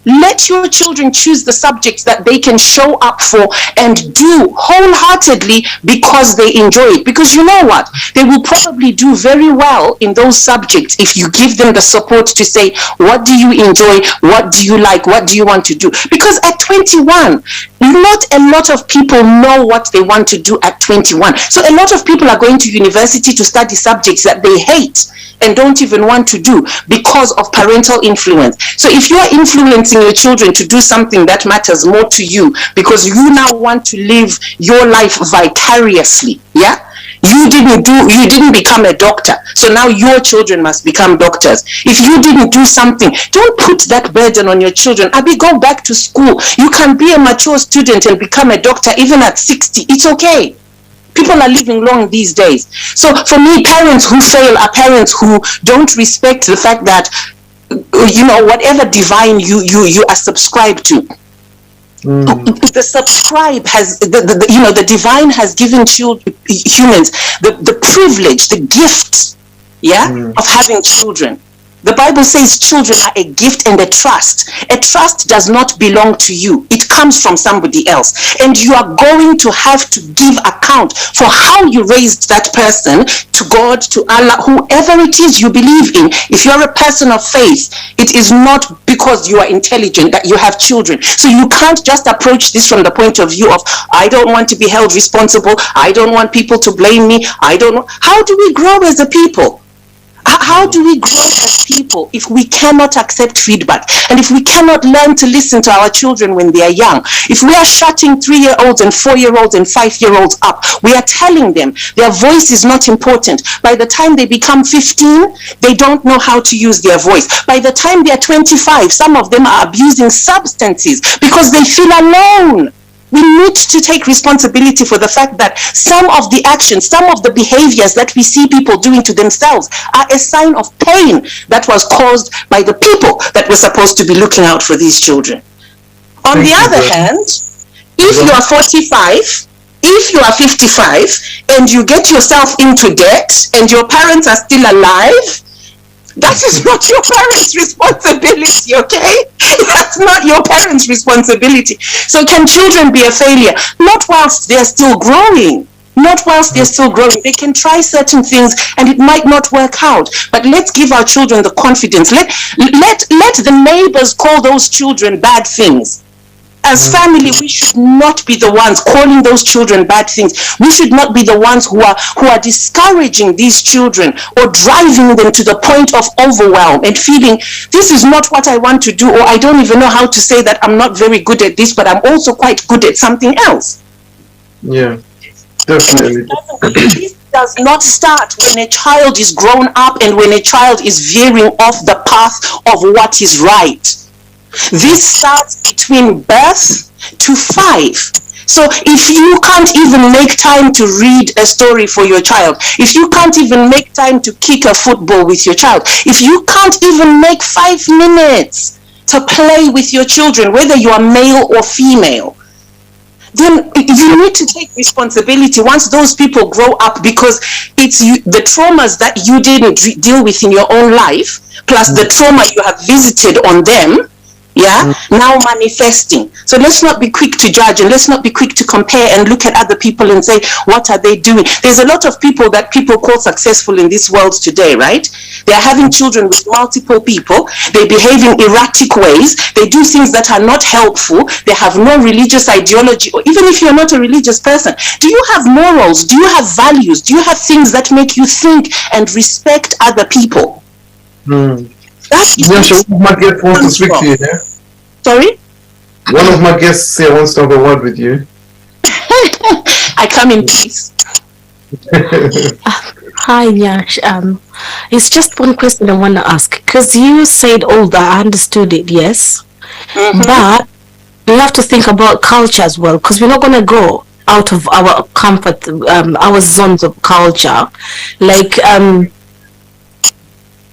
Let your children choose the subjects that they can show up for and do wholeheartedly because they enjoy it. Because you know what? They will probably do very well in those subjects if you give them the support to say, what do you enjoy? What do you like? What do you want to do? Because at 21, not a lot of people know what they want to do at 21. So a lot of people are going to university to study subjects that they hate and don't even want to do because of parental influence. So if you are influencing your children to do something that matters more to you because you now want to live your life vicariously, you didn't become a doctor, so now your children must become doctors. If you didn't do something, don't put that burden on your children. Go back to school. You can be a mature student and become a doctor even at 60. It's okay. People are living long these days. So for me, parents who fail are parents who don't respect the fact that, whatever divine you are subscribed to. The subscribe has, the divine has given humans the privilege, the gift, of having children. The Bible says children are a gift and a trust. A trust does not belong to you. It comes from somebody else. And you are going to have to give account for how you raised that person to God, to Allah, whoever it is you believe in. If you're a person of faith, it is not because you are intelligent that you have children. So you can't just approach this from the point of view of, I don't want to be held responsible. I don't want people to blame me. I don't know. How do we grow as a people? How do we grow as people if we cannot accept feedback, and if we cannot learn to listen to our children when they are young? If we are shutting 3-year-olds and 4-year-olds and 5-year-olds up, we are telling them their voice is not important. By the time they become 15, they don't know how to use their voice. By the time they are 25, some of them are abusing substances because they feel alone. We need to take responsibility for the fact that some of the actions, some of the behaviors that we see people doing to themselves are a sign of pain that was caused by the people that were supposed to be looking out for these children. On the other hand, if you are 45, if you are 55, and you get yourself into debt and your parents are still alive, that is not your parents' responsibility, okay? That's not your parents' responsibility. So can children be a failure? Not whilst they're still growing. Not whilst they're still growing. They can try certain things and it might not work out. But let's give our children the confidence. Let the neighbors call those children bad things. As family, we should not be the ones calling those children bad things. We should not be the ones who are discouraging these children or driving them to the point of overwhelm and feeling this is not what I want to do, or I don't even know how to say that I'm not very good at this, but I'm also quite good at something else. Yeah, definitely. This does not start when a child is grown up and when a child is veering off the path of what is right. This starts between birth to 5. So if you can't even make time to read a story for your child, if you can't even make time to kick a football with your child, if you can't even make 5 minutes to play with your children, whether you are male or female, then you need to take responsibility once those people grow up, because it's the traumas that you didn't deal with in your own life, plus the trauma you have visited on them, now manifesting. So let's not be quick to judge, and let's not be quick to compare and look at other people and say, what are they doing? There's a lot of people that people call successful in this world today, right? They're having children with multiple people. They behave in erratic ways. They do things that are not helpful. They have no religious ideology. Or even if you're not a religious person, do you have morals? Do you have values? Do you have things that make you think and respect other people? Yes, one of my guests wants to speak to you, yeah? Sorry? One of my guests here wants to have a word with you. I come in peace. Hi, Yash. It's just one question I want to ask. Because you said all that, I understood it, yes? But we have to think about culture as well, because we're not going to go out of our comfort, our zones of culture. Like,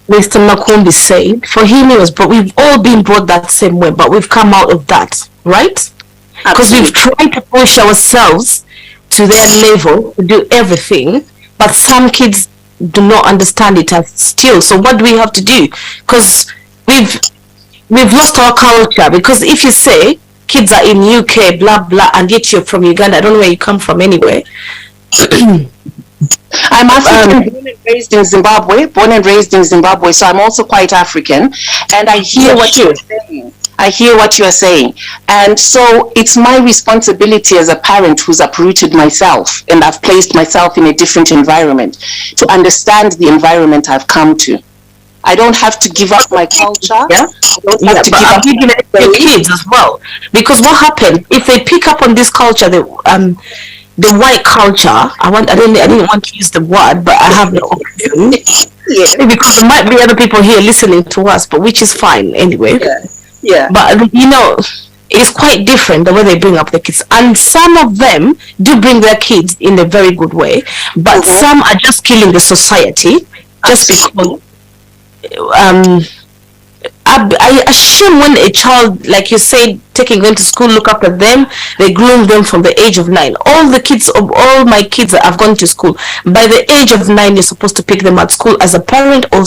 Mr. Makumbi said, for him it was, but we've all been brought that same way, but we've come out of that, right? Because we've tried to push ourselves to their level to do everything, but some kids do not understand it as still. So what do we have to do? Because we've lost our culture. Because if you say kids are in UK, blah blah, and yet you're from Uganda, I don't know where you come from anyway. I'm African, born and raised in Zimbabwe, so I'm also quite African, and I hear what you're saying. I hear what you are saying, and so it's my responsibility as a parent who's uprooted myself and I've placed myself in a different environment to understand the environment I've come to. I don't have to give up my culture. I don't have to give up your kids as well, because what happened if they pick up on this culture, the white culture, I didn't want to use the word, but I have no option. Because there might be other people here listening to us, but which is fine anyway. But it's quite different the way they bring up the kids, and some of them do bring their kids in a very good way, but some are just killing the society just because. I assume when a child, like you said, taking them to school, look after them, they groom them from the age of 9. All my kids that have gone to school, by the age of 9, you're supposed to pick them at school as a parent, or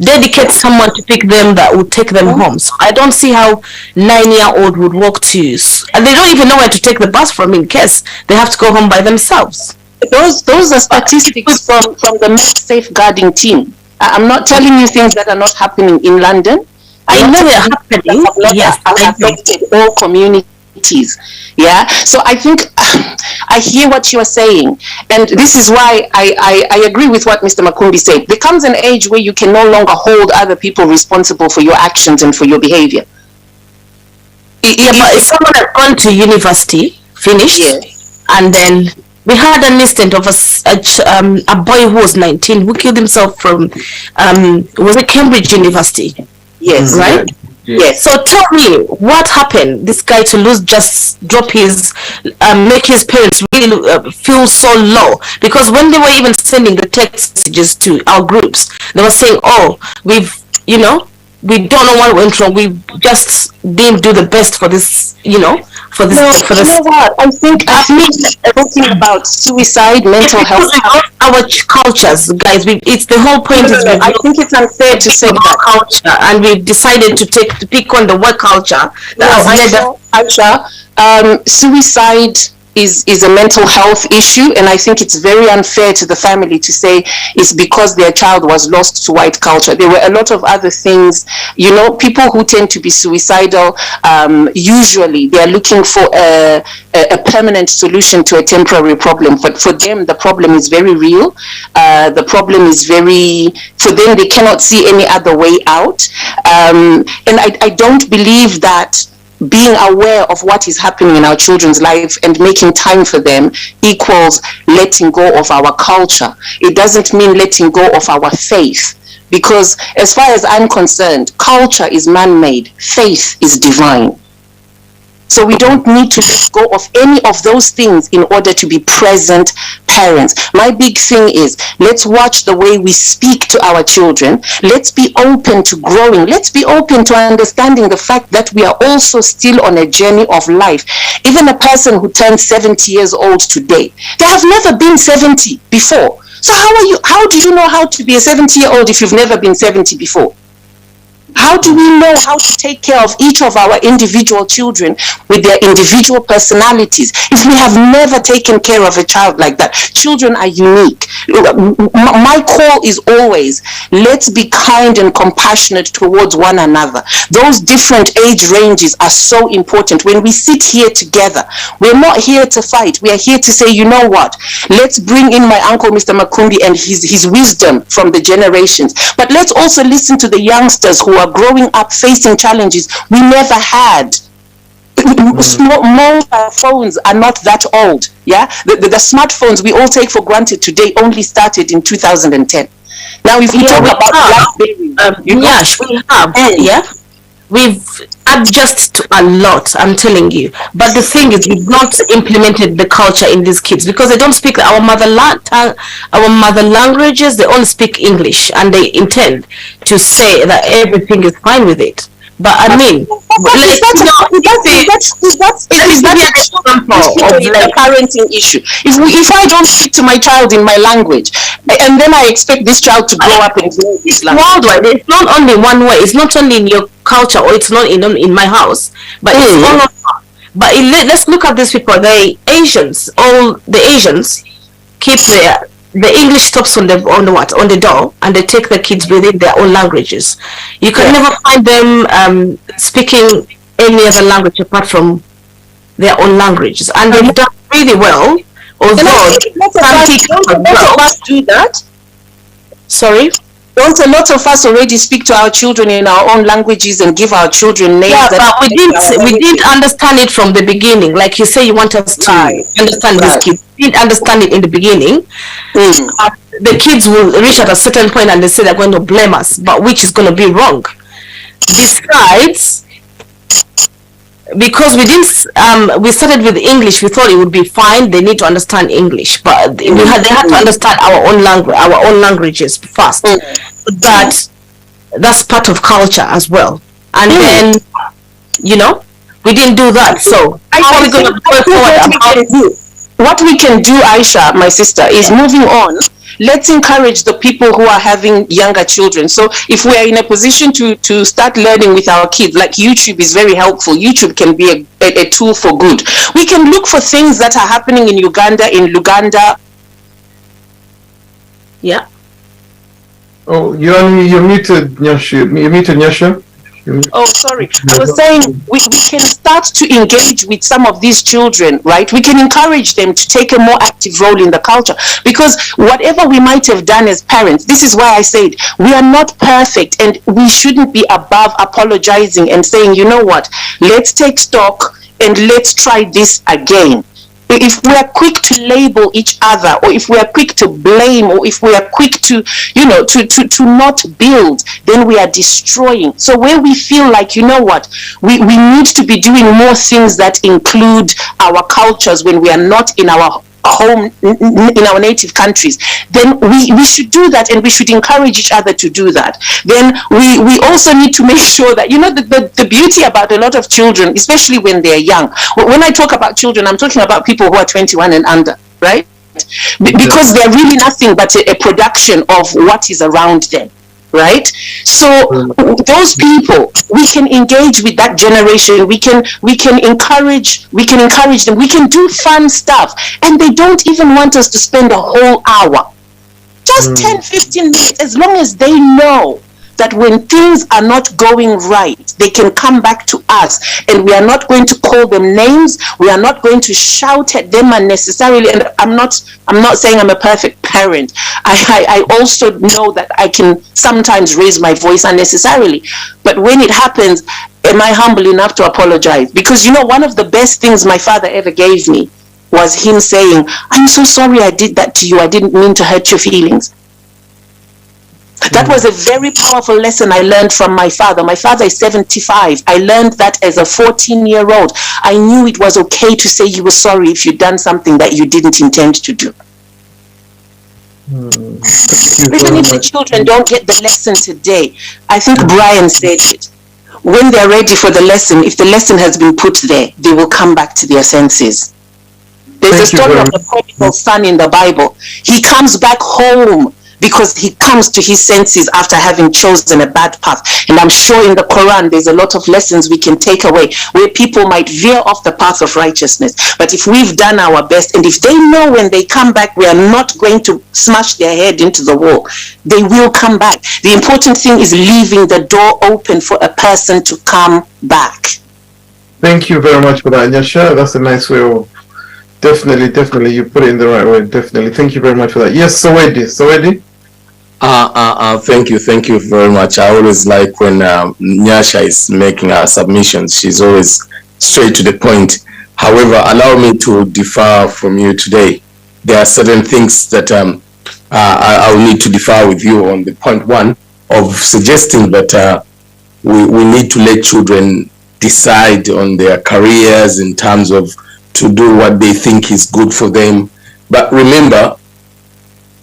dedicate someone to pick them that would take them home. So I don't see how 9-year-old would walk to, and they don't even know where to take the bus from in case they have to go home by themselves. Those are statistics from the Met Safeguarding team. I'm not telling you things that are not happening in London. I know they're happening. Yes, affected all communities. Yeah. So I think I hear what you are saying, and this is why I agree with what Mr. Makumbi said. There comes an age where you can no longer hold other people responsible for your actions and for your behavior. But if someone has gone to university, finished, and then we had an incident of a boy who was 19 who killed himself from was it Cambridge University? Yes. Right? Yes. So tell me, what happened? This guy to drop his, make his parents really feel so low, because when they were even sending the text messages to our groups, they were saying, "Oh, we don't know what went wrong. We just didn't do the best for this, for this." No, for this. You know what? I think talking about suicide, mental health. Our cultures, guys. It's the whole point. I think it's unfair to say that culture, and we've decided to pick on the work culture. Aisha, suicide is a mental health issue, and I think it's very unfair to the family to say it's because their child was lost to white culture. There were a lot of other things. People who tend to be suicidal, usually they are looking for a permanent solution to a temporary problem. But for them, the problem is very real. The problem is for them, they cannot see any other way out. And I don't believe that being aware of what is happening in our children's life and making time for them equals letting go of our culture. It doesn't mean letting go of our faith, because as far as I'm concerned, culture is man-made, faith is divine. So we don't need to let go of any of those things in order to be present parents. My big thing is, let's watch the way we speak to our children. Let's be open to growing. Let's be open to understanding the fact that we are also still on a journey of life. Even a person who turns 70 years old today, they have never been 70 before. So how do you know how to be a 70-year-old if you've never been 70 before? How do we know how to take care of each of our individual children with their individual personalities if we have never taken care of a child like that? Children are unique. My call is always, let's be kind and compassionate towards one another. Those different age ranges are so important. When we sit here together, we're not here to fight. We are here to say, you know what? Let's bring in my uncle, Mr. Makumbi, and his wisdom from the generations. But let's also listen to the youngsters who are growing up facing challenges we never had. Mobile phones are not that old. Yeah, the smartphones we all take for granted today only started in 2010. Now, if we talk about BlackBerry, we have. We've adjusted a lot, I'm telling you. But the thing is, we've not implemented the culture in these kids because they don't speak our mother languages. They only speak English, and they intend to say that everything is fine with it. But I mean, a parenting issue. If I don't speak to my child in my language, and then I expect this child to grow up and know this language. Worldwide, it's not only one way. It's not only in your culture, or it's not in my house, but it's all over. But let's look at these people. The Asians, all the Asians keep the English stops on the door, and they take the kids within their own languages. You can never find them speaking any other language apart from their own languages, and they've done really well. Although don't of us do that. Sorry. Don't a lot of us already speak to our children in our own languages and give our children names? Yeah, but we didn't understand it from the beginning. Like you say, you want us to understand these kids. We didn't understand it in the beginning. The kids will reach at a certain point and they say they're going to blame us, but which is going to be wrong. Besides, because we started with English, we thought it would be fine. They need to understand English, but they had to understand our own languages first. That's part of culture as well. And then, we didn't do that. So how are we going to go forward? What we can do, Aisha, my sister, is moving on. Let's encourage the people who are having younger children. So if we are in a position to start learning with our kids, like YouTube is very helpful. YouTube can be a tool for good. We can look for things that are happening in Uganda, Luganda. Yeah. Oh, you're muted, Nyasha. You're muted, Nyasha. Oh, sorry. I was saying we can start to engage with some of these children, right? We can encourage them to take a more active role in the culture, because whatever we might have done as parents, this is why I said we are not perfect, and we shouldn't be above apologizing and saying, you know what, let's take stock and let's try this again. if we are quick to label each other, or if we are quick to blame, or if we are quick to, to not build, then we are destroying. So where we feel like, you know what, we need to be doing more things that include our cultures when we are not in our home, in our native countries, then we should do that, and we should encourage each other to do that. Then we also need to make sure that, the beauty about a lot of children, especially when they're young, when I talk about children, I'm talking about people who are 21 and under, right? Because they're really nothing but a production of what is around them, right? So those people, we can engage with that generation. We can encourage them. We can do fun stuff, and they don't even want us to spend a whole hour. Just 10, 15 minutes, as long as they know that when things are not going right, they can come back to us, and we are not going to call them names. We are not going to shout at them unnecessarily. And I'm not saying I'm a perfect parent. I also know that I can sometimes raise my voice unnecessarily. But when it happens, am I humble enough to apologize? Because one of the best things my father ever gave me was him saying, "I'm so sorry I did that to you. I didn't mean to hurt your feelings." That was a very powerful lesson I learned from my father. My father is 75. I learned that as a 14-year-old. I knew it was okay to say you were sorry if you'd done something that you didn't intend to do. Even if the children don't get the lesson today, I think Brian said it. When they're ready for the lesson, if the lesson has been put there, they will come back to their senses. There's a story of the prodigal son in the Bible. He comes back home because he comes to his senses after having chosen a bad path. And I'm sure in the Quran, there's a lot of lessons we can take away where people might veer off the path of righteousness. But if we've done our best, and if they know when they come back, we are not going to smash their head into the wall, they will come back. The important thing is leaving the door open for a person to come back. Thank you very much for that, Nyasha. That's a nice way of definitely you put it in the right way. Definitely. Thank you very much for that. Yes, Soweidi. Thank you very much. I always like when Nyasha is making her submissions. She's always straight to the point. However, allow me to differ from you today. There are certain things that I'll need to differ with you on. The point one of suggesting that we need to let children decide on their careers in terms of to do what they think is good for them. But remember,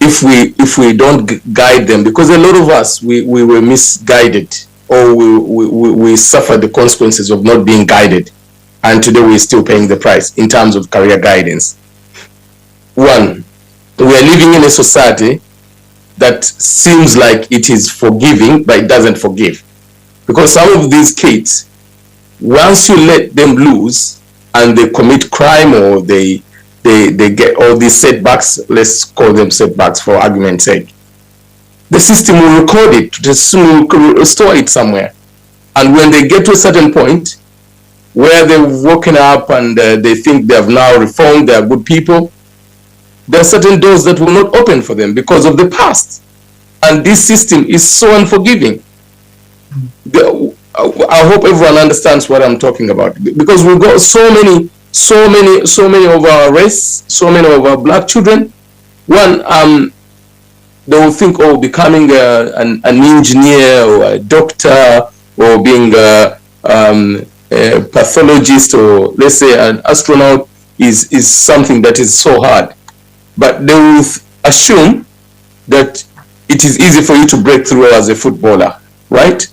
if we don't guide them, because a lot of us we were misguided, or we suffered the consequences of not being guided, and today we're still paying the price in terms of career guidance. One, we are living in a society that seems like it is forgiving, but it doesn't forgive, because some of these kids, once you let them loose and they commit crime, or they get all these setbacks, let's call them setbacks for argument's sake, the system will record it, the system will store it somewhere. And when they get to a certain point where they've woken up and they think they have now reformed, they are good people, there are certain doors that will not open for them because of the past. And this system is so unforgiving. I hope everyone understands what I'm talking about, because we've got so many of our race, so many of our black children. One, they will think, oh, becoming an engineer or a doctor, or being a pathologist, or let's say an astronaut is something that is so hard. But they will assume that it is easy for you to break through as a footballer, right?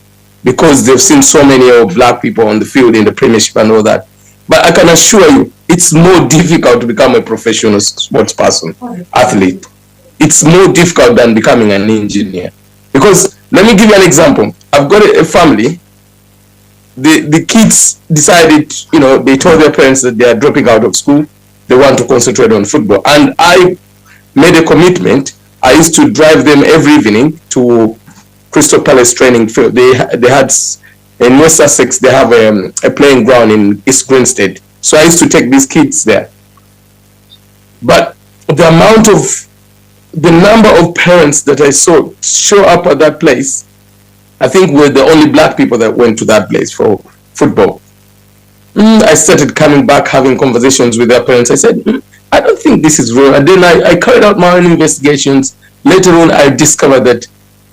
Because they've seen so many of black people on the field in the Premiership and all that. But I can assure you, it's more difficult to become a professional sports person, athlete. It's more difficult than becoming an engineer. Because, let me give you an example. I've got a family. The kids decided, they told their parents that they are dropping out of school. They want to concentrate on football. And I made a commitment. I used to drive them every evening to Crystal Palace training field. They had in West Sussex, they have a playing ground in East Grinstead. So I used to take these kids there. But the number of parents that I saw show up at that place, I think we're the only black people that went to that place for football. I started coming back, having conversations with their parents. I said, I don't think this is real. And then I carried out my own investigations. Later on, I discovered that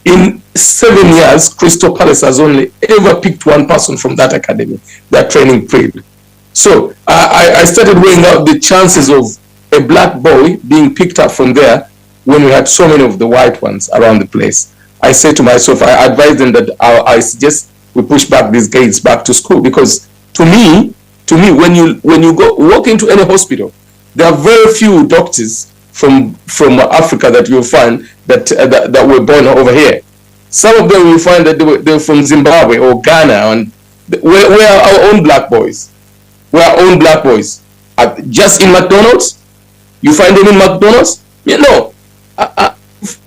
in 7 years, Crystal Palace has only ever picked one person from that academy, that training period. So I started weighing out the chances of a black boy being picked up from there when we had so many of the white ones around the place. I said to myself, I advised them that I suggest we push back these kids back to school, because to me, when you go walk into any hospital, there are very few doctors from Africa that you'll find that were born over here. Some of them you find that they're from Zimbabwe or Ghana, and we're our own black boys. We're our own black boys. Just in McDonald's, you find them in McDonald's. You know, I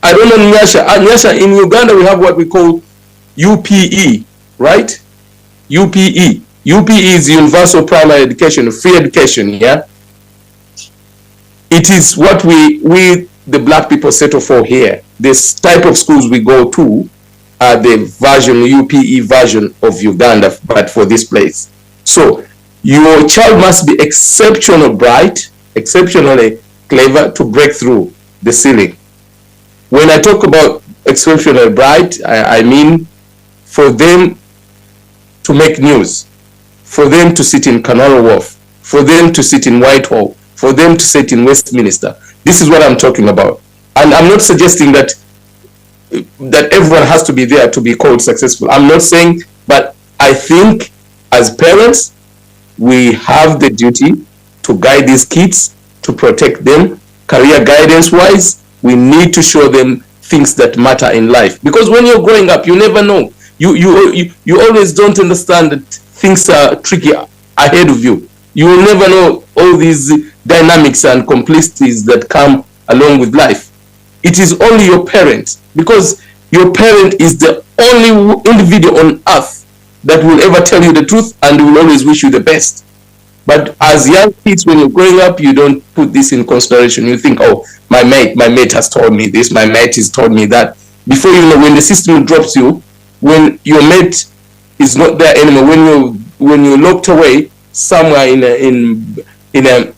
don't know Nyasha. Nyasha, in Uganda we have what we call UPE, right? UPE. UPE is Universal Primary Education, free education, yeah? It is what we the black people settle for here. This type of schools we go to are the UPE version of Uganda, but for this place. So your child must be exceptionally bright, exceptionally clever to break through the ceiling. When I talk about exceptionally bright, I mean for them to make news, for them to sit in Canary Wharf, for them to sit in Whitehall, for them to sit in Westminster. This is what I'm talking about. And I'm not suggesting that everyone has to be there to be called successful. I'm not saying, but I think as parents, we have the duty to guide these kids, to protect them, career guidance-wise. We need to show them things that matter in life. Because when you're growing up, you never know. You always don't understand that things are tricky ahead of you. You will never know all these dynamics and complexities that come along with life. It is only your parent, because your parent is the only individual on earth that will ever tell you the truth and will always wish you the best. But as young kids, when you're growing up, you don't put this in consideration. You think, oh, my mate has told me this, my mate has told me that. Before you know, when the system drops you, when your mate is not there anymore, when you're locked away somewhere in a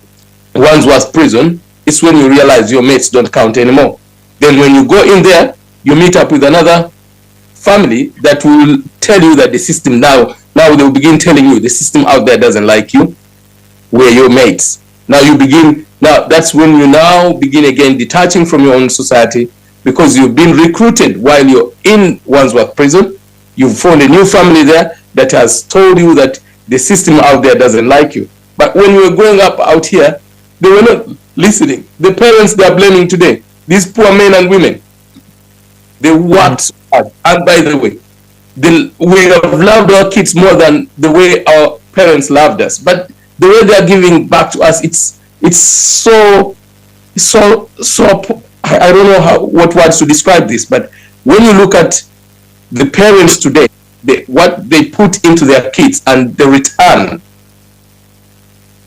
Wandsworth prison, it's when you realize your mates don't count anymore. Then when you go in there, you meet up with another family that will tell you that the system now they'll begin telling you the system out there doesn't like you. We're your mates. Now that's when you now begin again detaching from your own society, because you've been recruited while you're in Wandsworth prison. You've found a new family there that has told you that the system out there doesn't like you. But when you were growing up out here, they were not listening. The parents they are blaming today, these poor men and women, they worked so hard. And by the way, we have loved our kids more than the way our parents loved us. But the way they are giving back to us, it's so I don't know what words to describe this, but when you look at the parents today, what they put into their kids and the return,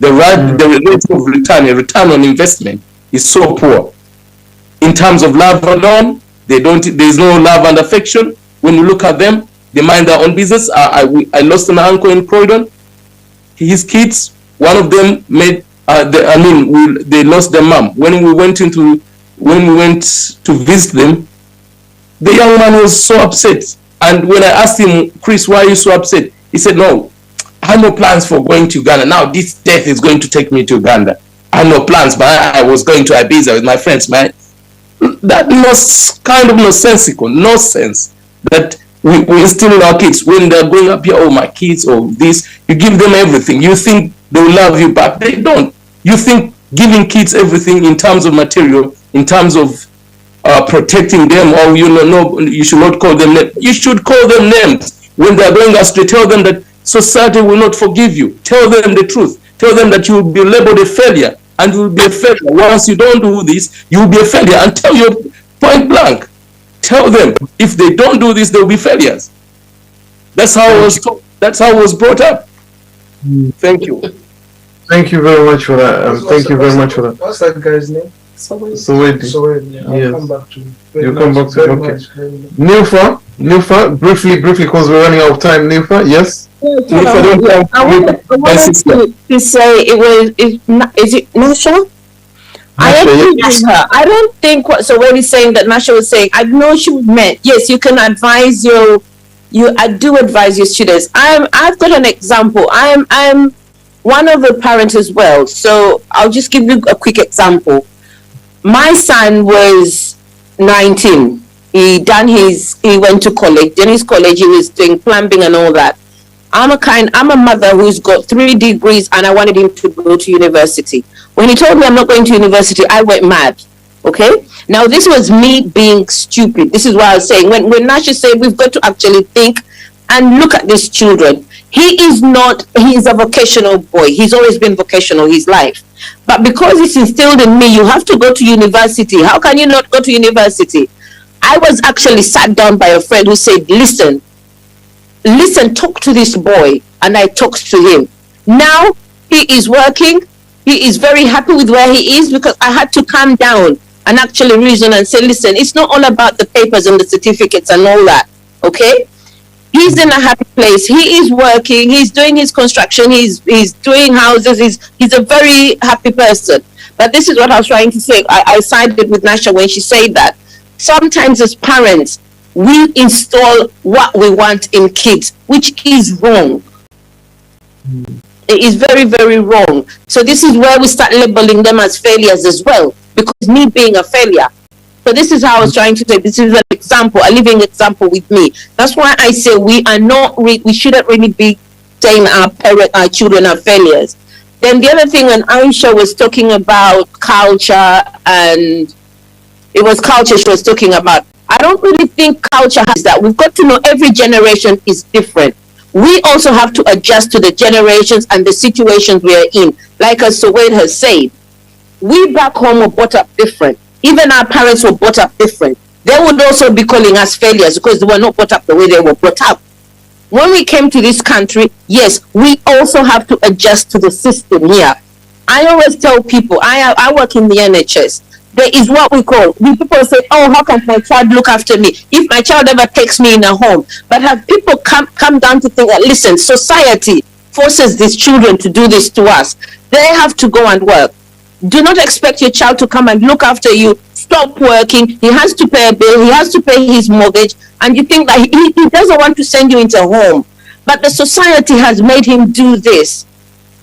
the rate of return, a return on investment is so poor. In terms of love alone, there's no love and affection. When you look at them, they mind their own business. I lost an uncle in Croydon. His kids, one of them they lost their mom. When we went to visit them, the young man was so upset. And when I asked him, Chris, why are you so upset? He said, no, I had no plans for going to Uganda. Now this death is going to take me to Uganda. I had no plans, but I was going to Ibiza with my friends, man. That was kind of nonsensical, nonsense that we instill in our kids when they're growing up here. Oh, my kids, or this, you give them everything. You think they will love you back. They don't. You think giving kids everything in terms of material, in terms of protecting them, or you should not call them names. You should call them names. When they're going astray, tell them that society will not forgive you. Tell them the truth. Tell them that you will be labeled a failure, and you will be a failure. Once you don't do this, you will be a failure. And tell you point blank. Tell them if they don't do this, they will be failures. That's how I was taught. That's how I was brought up. Thank you. Thank you very much for that. Thank you very much for that. What's that guy's name? Soweidi. Yeah, Yes. I'll come back to you. You come back to okay. Nilfa, briefly, because we're running out of time. Nilfa, yes. I wanted to say is it Nasha? I agree with her. I don't think what Soweri is saying that Nasha was saying. I know she meant, yes, you can advise I do advise your students. I've got an example. I'm one of the parents as well. So I'll just give you a quick example. My son was 19. He went to college. Then his college, he was doing plumbing and all that. I'm a mother who's got 3 degrees and I wanted him to go to university. When he told me I'm not going to university, I went mad. Okay? Now, this was me being stupid. This is what I was saying. When Nasha said we've got to actually think and look at these children. He is a vocational boy. He's always been vocational his life. But because it's instilled in me, you have to go to university. How can you not go to university? I was actually sat down by a friend who said, listen, talk to this boy. And I talked to him. Now he is working. He is very happy with where he is because I had to calm down and actually reason and say, listen, it's not all about the papers and the certificates and all that. Okay? He's in a happy place. He is working. He's doing his construction. He's doing houses. He's a very happy person. But this is what I was trying to say. I sided with Nasha when she said that. Sometimes as parents, we install what we want in kids, which is wrong. It is very, very wrong. So this is where we start labeling them as failures as well, because me being a failure. So this is how I was trying to say, this is an example, a living example with me. That's why I say we shouldn't really be saying our children are failures. Then the other thing when Aisha was talking about culture, and it was culture she was talking about. I don't really think culture has that. We've got to know every generation is different. We also have to adjust to the generations and the situations we are in. Like as Soweid has said, we back home were brought up different. Even our parents were brought up different. They would also be calling us failures because they were not brought up the way they were brought up. When we came to this country, yes, we also have to adjust to the system here. I always tell people, I work in the NHS. There is what we call, people say, oh, how can my child look after me if my child ever takes me in a home? But have people come down to think that, listen, society forces these children to do this to us. They have to go and work. Do not expect your child to come and look after you. Stop working. He has to pay a bill. He has to pay his mortgage. And you think that he doesn't want to send you into a home. But the society has made him do this.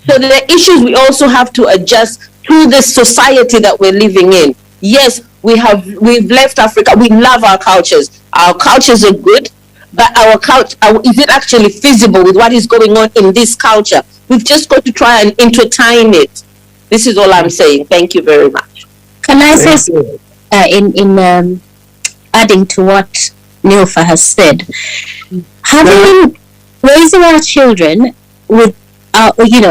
So there are issues we also have to adjust to the society that we're living in. Yes, we've left Africa. We love our cultures. Our cultures are good, but our culture, is it actually feasible with what is going on in this culture? We've just got to try and intertwine it. This is all I'm saying. Thank you very much. Can I say, in adding to what Nilfa has said, having raising our children with,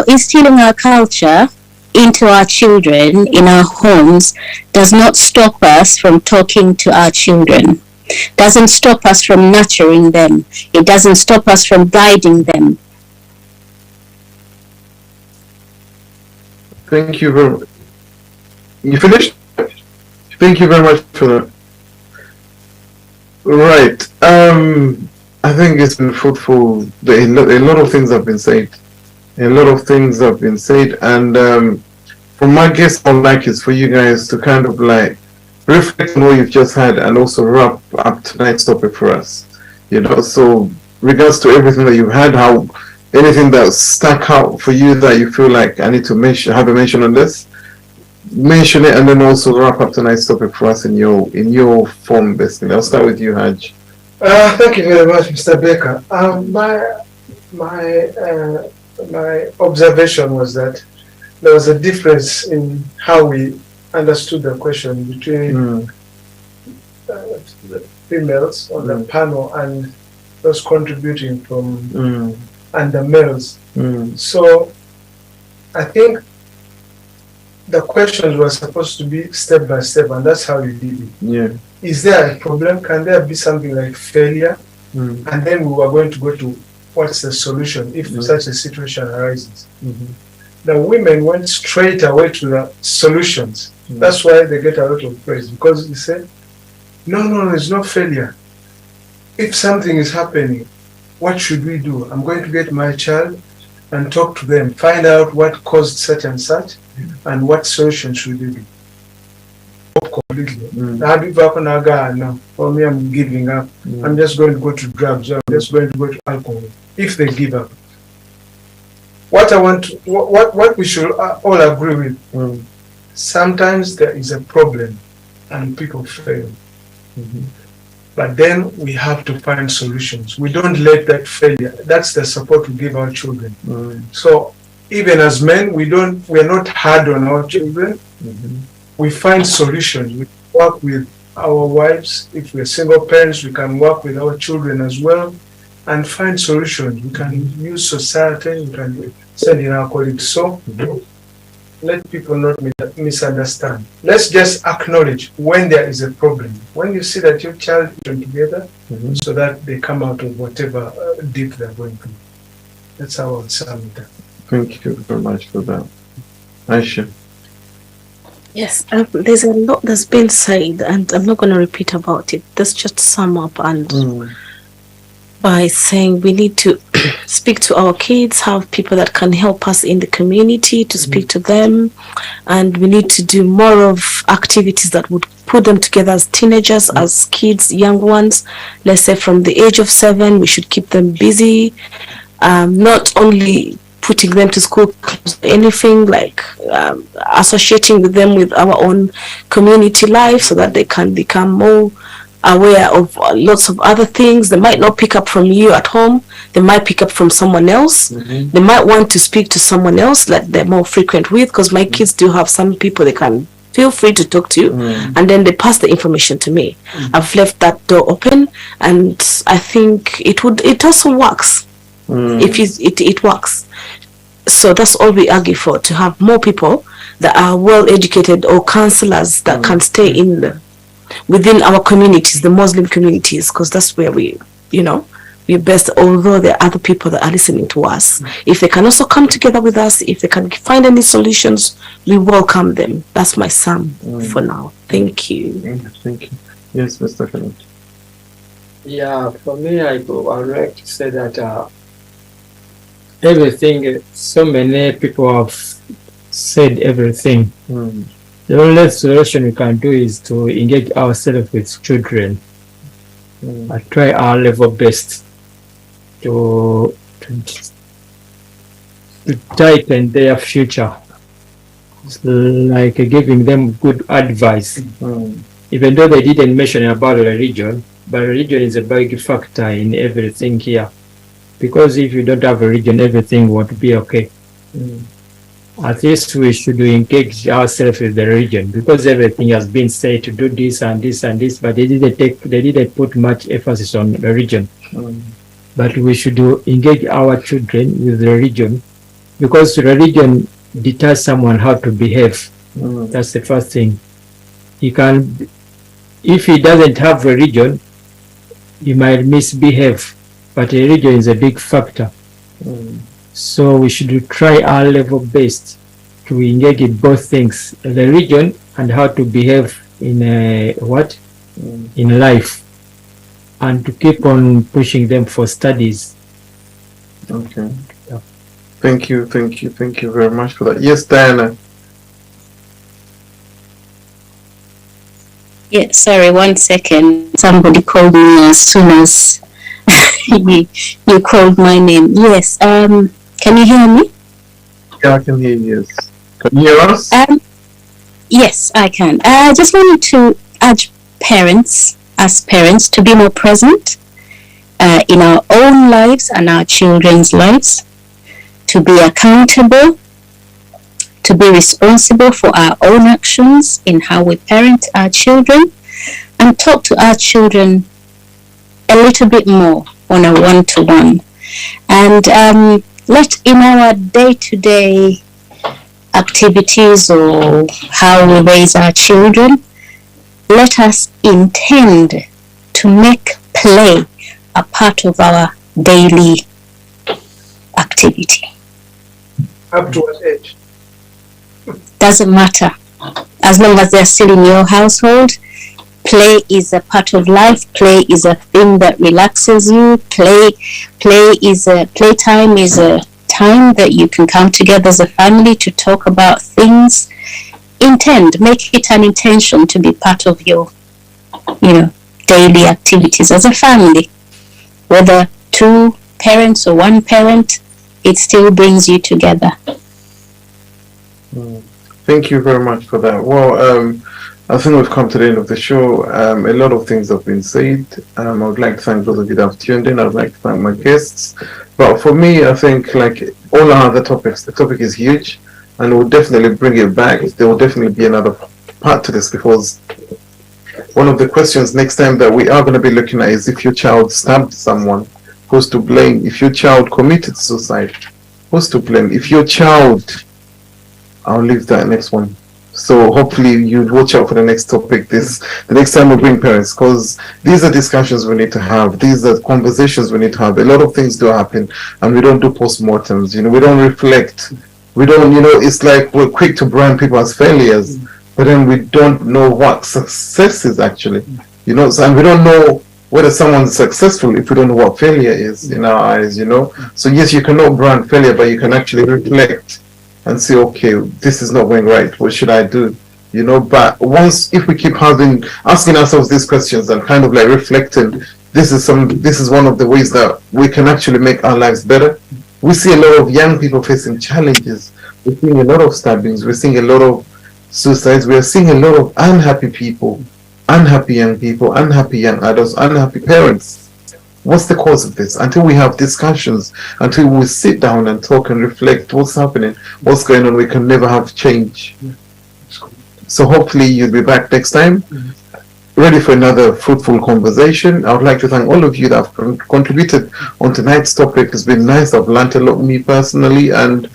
instilling our culture into our children in our homes does not stop us from talking to our children. Doesn't stop us from nurturing them. It doesn't stop us from guiding them. Thank you very much. You finished? Thank you very much for that. Right. I think it's been fruitful. A lot of things have been said. And from my guess, I'd like is for you guys to kind of like reflect on what you've just had and also wrap up tonight's topic for us. So regards to everything that you've had, how anything that stuck out for you that you feel like I need to have a mention on this, mention it, and then also wrap up tonight's topic for us in your form, basically. I'll start with you, Haj. Thank you very much, Mr. Baker. My observation was that there was a difference in how we understood the question between the females on the panel and those contributing from and the males. So I think the questions were supposed to be step by step, and that's how you did it. Yeah. Is there a problem? Can there be something like failure? And then we were going to go to what's the solution if such a situation arises. The women went straight away to the solutions. That's why they get a lot of praise, because they said, no, there's no failure. If something is happening, what should we do? I'm going to get my child and talk to them, find out what caused such and such, and what solution should we do. Completely. No, for me, I'm giving up. I'm just going to go to drugs. I'm just going to go to alcohol. If they give up, what we should all agree with. Sometimes there is a problem, and people fail. But then we have to find solutions. We don't let that failure. That's the support we give our children. So even as men, we're not hard on our children. We find solutions. We work with our wives. If we're single parents, we can work with our children as well and find solutions. We can use society, we can send in our colleagues. So let people not misunderstand. Let's just acknowledge when there is a problem. When you see that your child is together, so that they come out of whatever deep they're going through. That's how I would sum it up. Thank you very much for that. Aisha. Yes, there's a lot that's been said, and I'm not going to repeat about it. Let's just sum up and by saying we need to speak to our kids, have people that can help us in the community to speak to them, and we need to do more of activities that would put them together as teenagers, as kids, young ones. Let's say from the age of 7, we should keep them busy, not only putting them to school, anything like associating with them with our own community life so that they can become more aware of lots of other things. They might not pick up from you at home, they might pick up from someone else. They might want to speak to someone else that they're more frequent with, because my kids do have some people they can feel free to talk to, and then they pass the information to me. I've left that door open, and I think it also works. If it works. So that's all we argue for, to have more people that are well educated or counselors that can stay within our communities, the Muslim communities, because that's where we're best, although there are other people that are listening to us. If they can also come together with us, if they can find any solutions, we welcome them. That's my sum for now. Thank you. Thank you. Yes, Mr. Kenneth. Yeah, for me, I would like to say that everything, so many people have said everything. The only solution we can do is to engage ourselves with children and try our level best to tighten their future. It's like giving them good advice. Even though they didn't mention about religion, but religion is a big factor in everything here. Because if you don't have a religion, everything won't be okay. At least we should engage ourselves with the religion, because everything has been said to do this and this and this, but they didn't put much emphasis on religion. But we should engage our children with religion, because religion deters someone how to behave. That's the first thing. If he doesn't have religion, he might misbehave. But religion is a big factor. So we should try our level best to engage in both things, the religion and how to behave in in life, and to keep on pushing them for studies. Okay. Yeah. Thank you very much for that. Yes, Diana. Yeah, sorry, 1 second. Somebody called me as soon as you called my name. Yes. Can you hear me? Yeah, I can hear you. Yes. Can you hear us? Yes, I can. I just wanted to urge parents, as parents, to be more present in our own lives and our children's lives, to be accountable, to be responsible for our own actions in how we parent our children, and talk to our children a little bit more on a one-to-one. And let in our day-to-day activities or how we raise our children, let us intend to make play a part of our daily activity. Up to what age? Doesn't matter. As long as they're still in your household, Play is a part of life. Play is a thing that relaxes you. Playtime is a time that you can come together as a family to talk about things. Make it an intention to be part of your, daily activities as a family. Whether 2 parents or 1 parent, it still brings you together. Thank you very much for that. Well, I think we've come to the end of the show. A lot of things have been said. I would like to thank those of you that have tuned in. I would like to thank my guests. But for me, I think like all our other topics, the topic is huge, and we'll definitely bring it back. There will definitely be another part to this, because one of the questions next time that we are going to be looking at is, if your child stabbed someone, who's to blame? If your child committed suicide, who's to blame? If your child... I'll leave that next one. So hopefully you watch out for the next topic. The next time we bring parents, because these are discussions we need to have. These are conversations we need to have. A lot of things do happen, and we don't do postmortems. We don't reflect. We don't. It's like we're quick to brand people as failures, but then we don't know what success is actually. And we don't know whether someone's successful if we don't know what failure is in our eyes. So yes, you cannot brand failure, but you can actually reflect and say, okay, this is not going right. What should I do? But if we keep asking ourselves these questions and kind of like reflecting, this is one of the ways that we can actually make our lives better. We see a lot of young people facing challenges. We're seeing a lot of stabbings. We're seeing a lot of suicides. We're seeing a lot of unhappy people, unhappy young people, unhappy young adults, unhappy parents. What's the cause of this? Until we have discussions, until we sit down and talk and reflect what's happening, what's going on, we can never have change. So hopefully you'll be back next time, ready for another fruitful conversation. I would like to thank all of you that have contributed on tonight's topic. It's been nice. I've learned a lot, me personally, and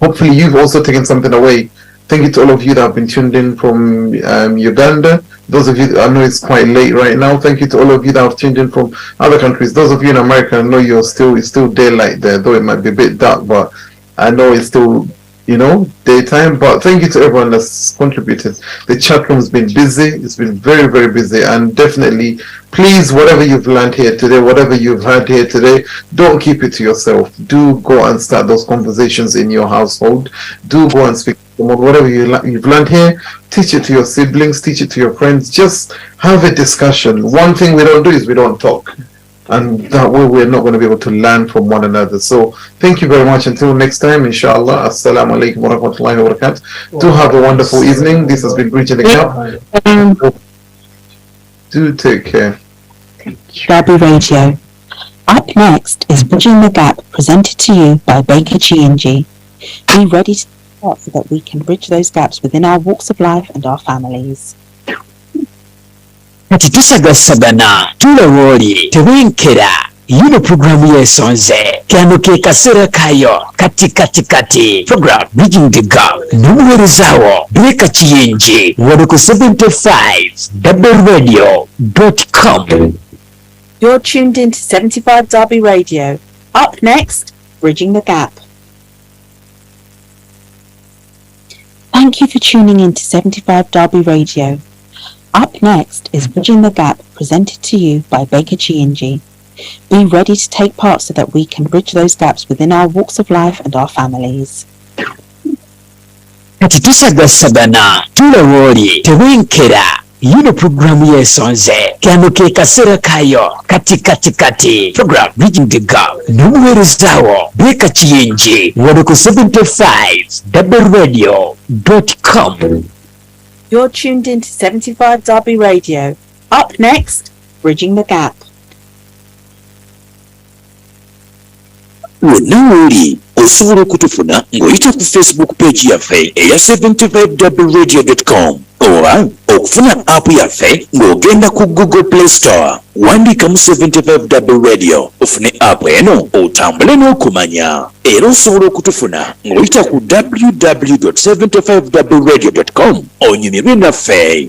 hopefully you've also taken something away. Thank you to all of you that have been tuned in from Uganda. Those of you, I know it's quite late right now. Thank you to all of you that have tuned in from other countries. Those of you in America, I know it's still daylight there, though it might be a bit dark, but I know it's still, daytime. But thank you to everyone that's contributed. The chat room's been busy. It's been very, very busy. And definitely, please, whatever you've learned here today, whatever you've heard here today, don't keep it to yourself. Do go and start those conversations in your household. Do go and speak to someone. Whatever you've learned here, teach it to your siblings, teach it to your friends. Just have a discussion. One thing we don't do is we don't talk. And that way we're not going to be able to learn from one another. So thank you very much. Until next time, inshallah. Assalamu alaikum wa rahmatullahi wa barakatuh. Do have a wonderful evening. This has been Bridging the Gap. Do take care. Derby Radio. Up next is Bridging the Gap, presented to you by Baker G&G. Be ready to start so that we can bridge those gaps within our walks of life and our families. Kati tusagasagana tulowoli tewenkera yino programu yesonze kano ke kasera kayo kati program Bridging the Gap n'omuweerezaawo Baker G&G wali ku 75WRadio.com. You're tuned in to 75 Derby Radio. Up next, Bridging the Gap. Thank you for tuning in to 75 Derby Radio. Up next is Bridging the Gap, presented to you by Baker G&G. Be ready to take part so that we can bridge those gaps within our walks of life and our families. Kati tusagasagana tulowoli tewenkera yino programu yesonze kano ke kasera kayo kati program Bridging the Gap n'omuweerezaawo Baker G&G wali ku 75WRadio.com. You're tuned in to 75 Derby Radio. Up next, Bridging the Gap. Wenawuli osobola okutufuna ng'oyita ku Facebook page yaffe eya 75WRadio.com oba okufuna app yaffe ng'ogenda ku Google Play Store wandiikamu 75W Radio ofune app eno otambule n'okumanya. Era osobola okutufuna ng'oyita ku www.75wradio.com onyumirwe naffe.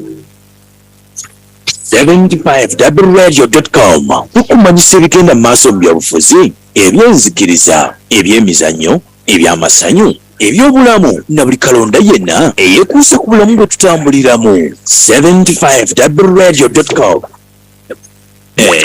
75wradio.com tukumanyisa ebigenda mu maaso mu byabufuzi, ebyenzikiriza, ebyemizannyo, ebyamasanyu ebyobulamu na buli kalonda yenna eyeekuusa ku bulamu bwe tutambuliramu. 75wradio.com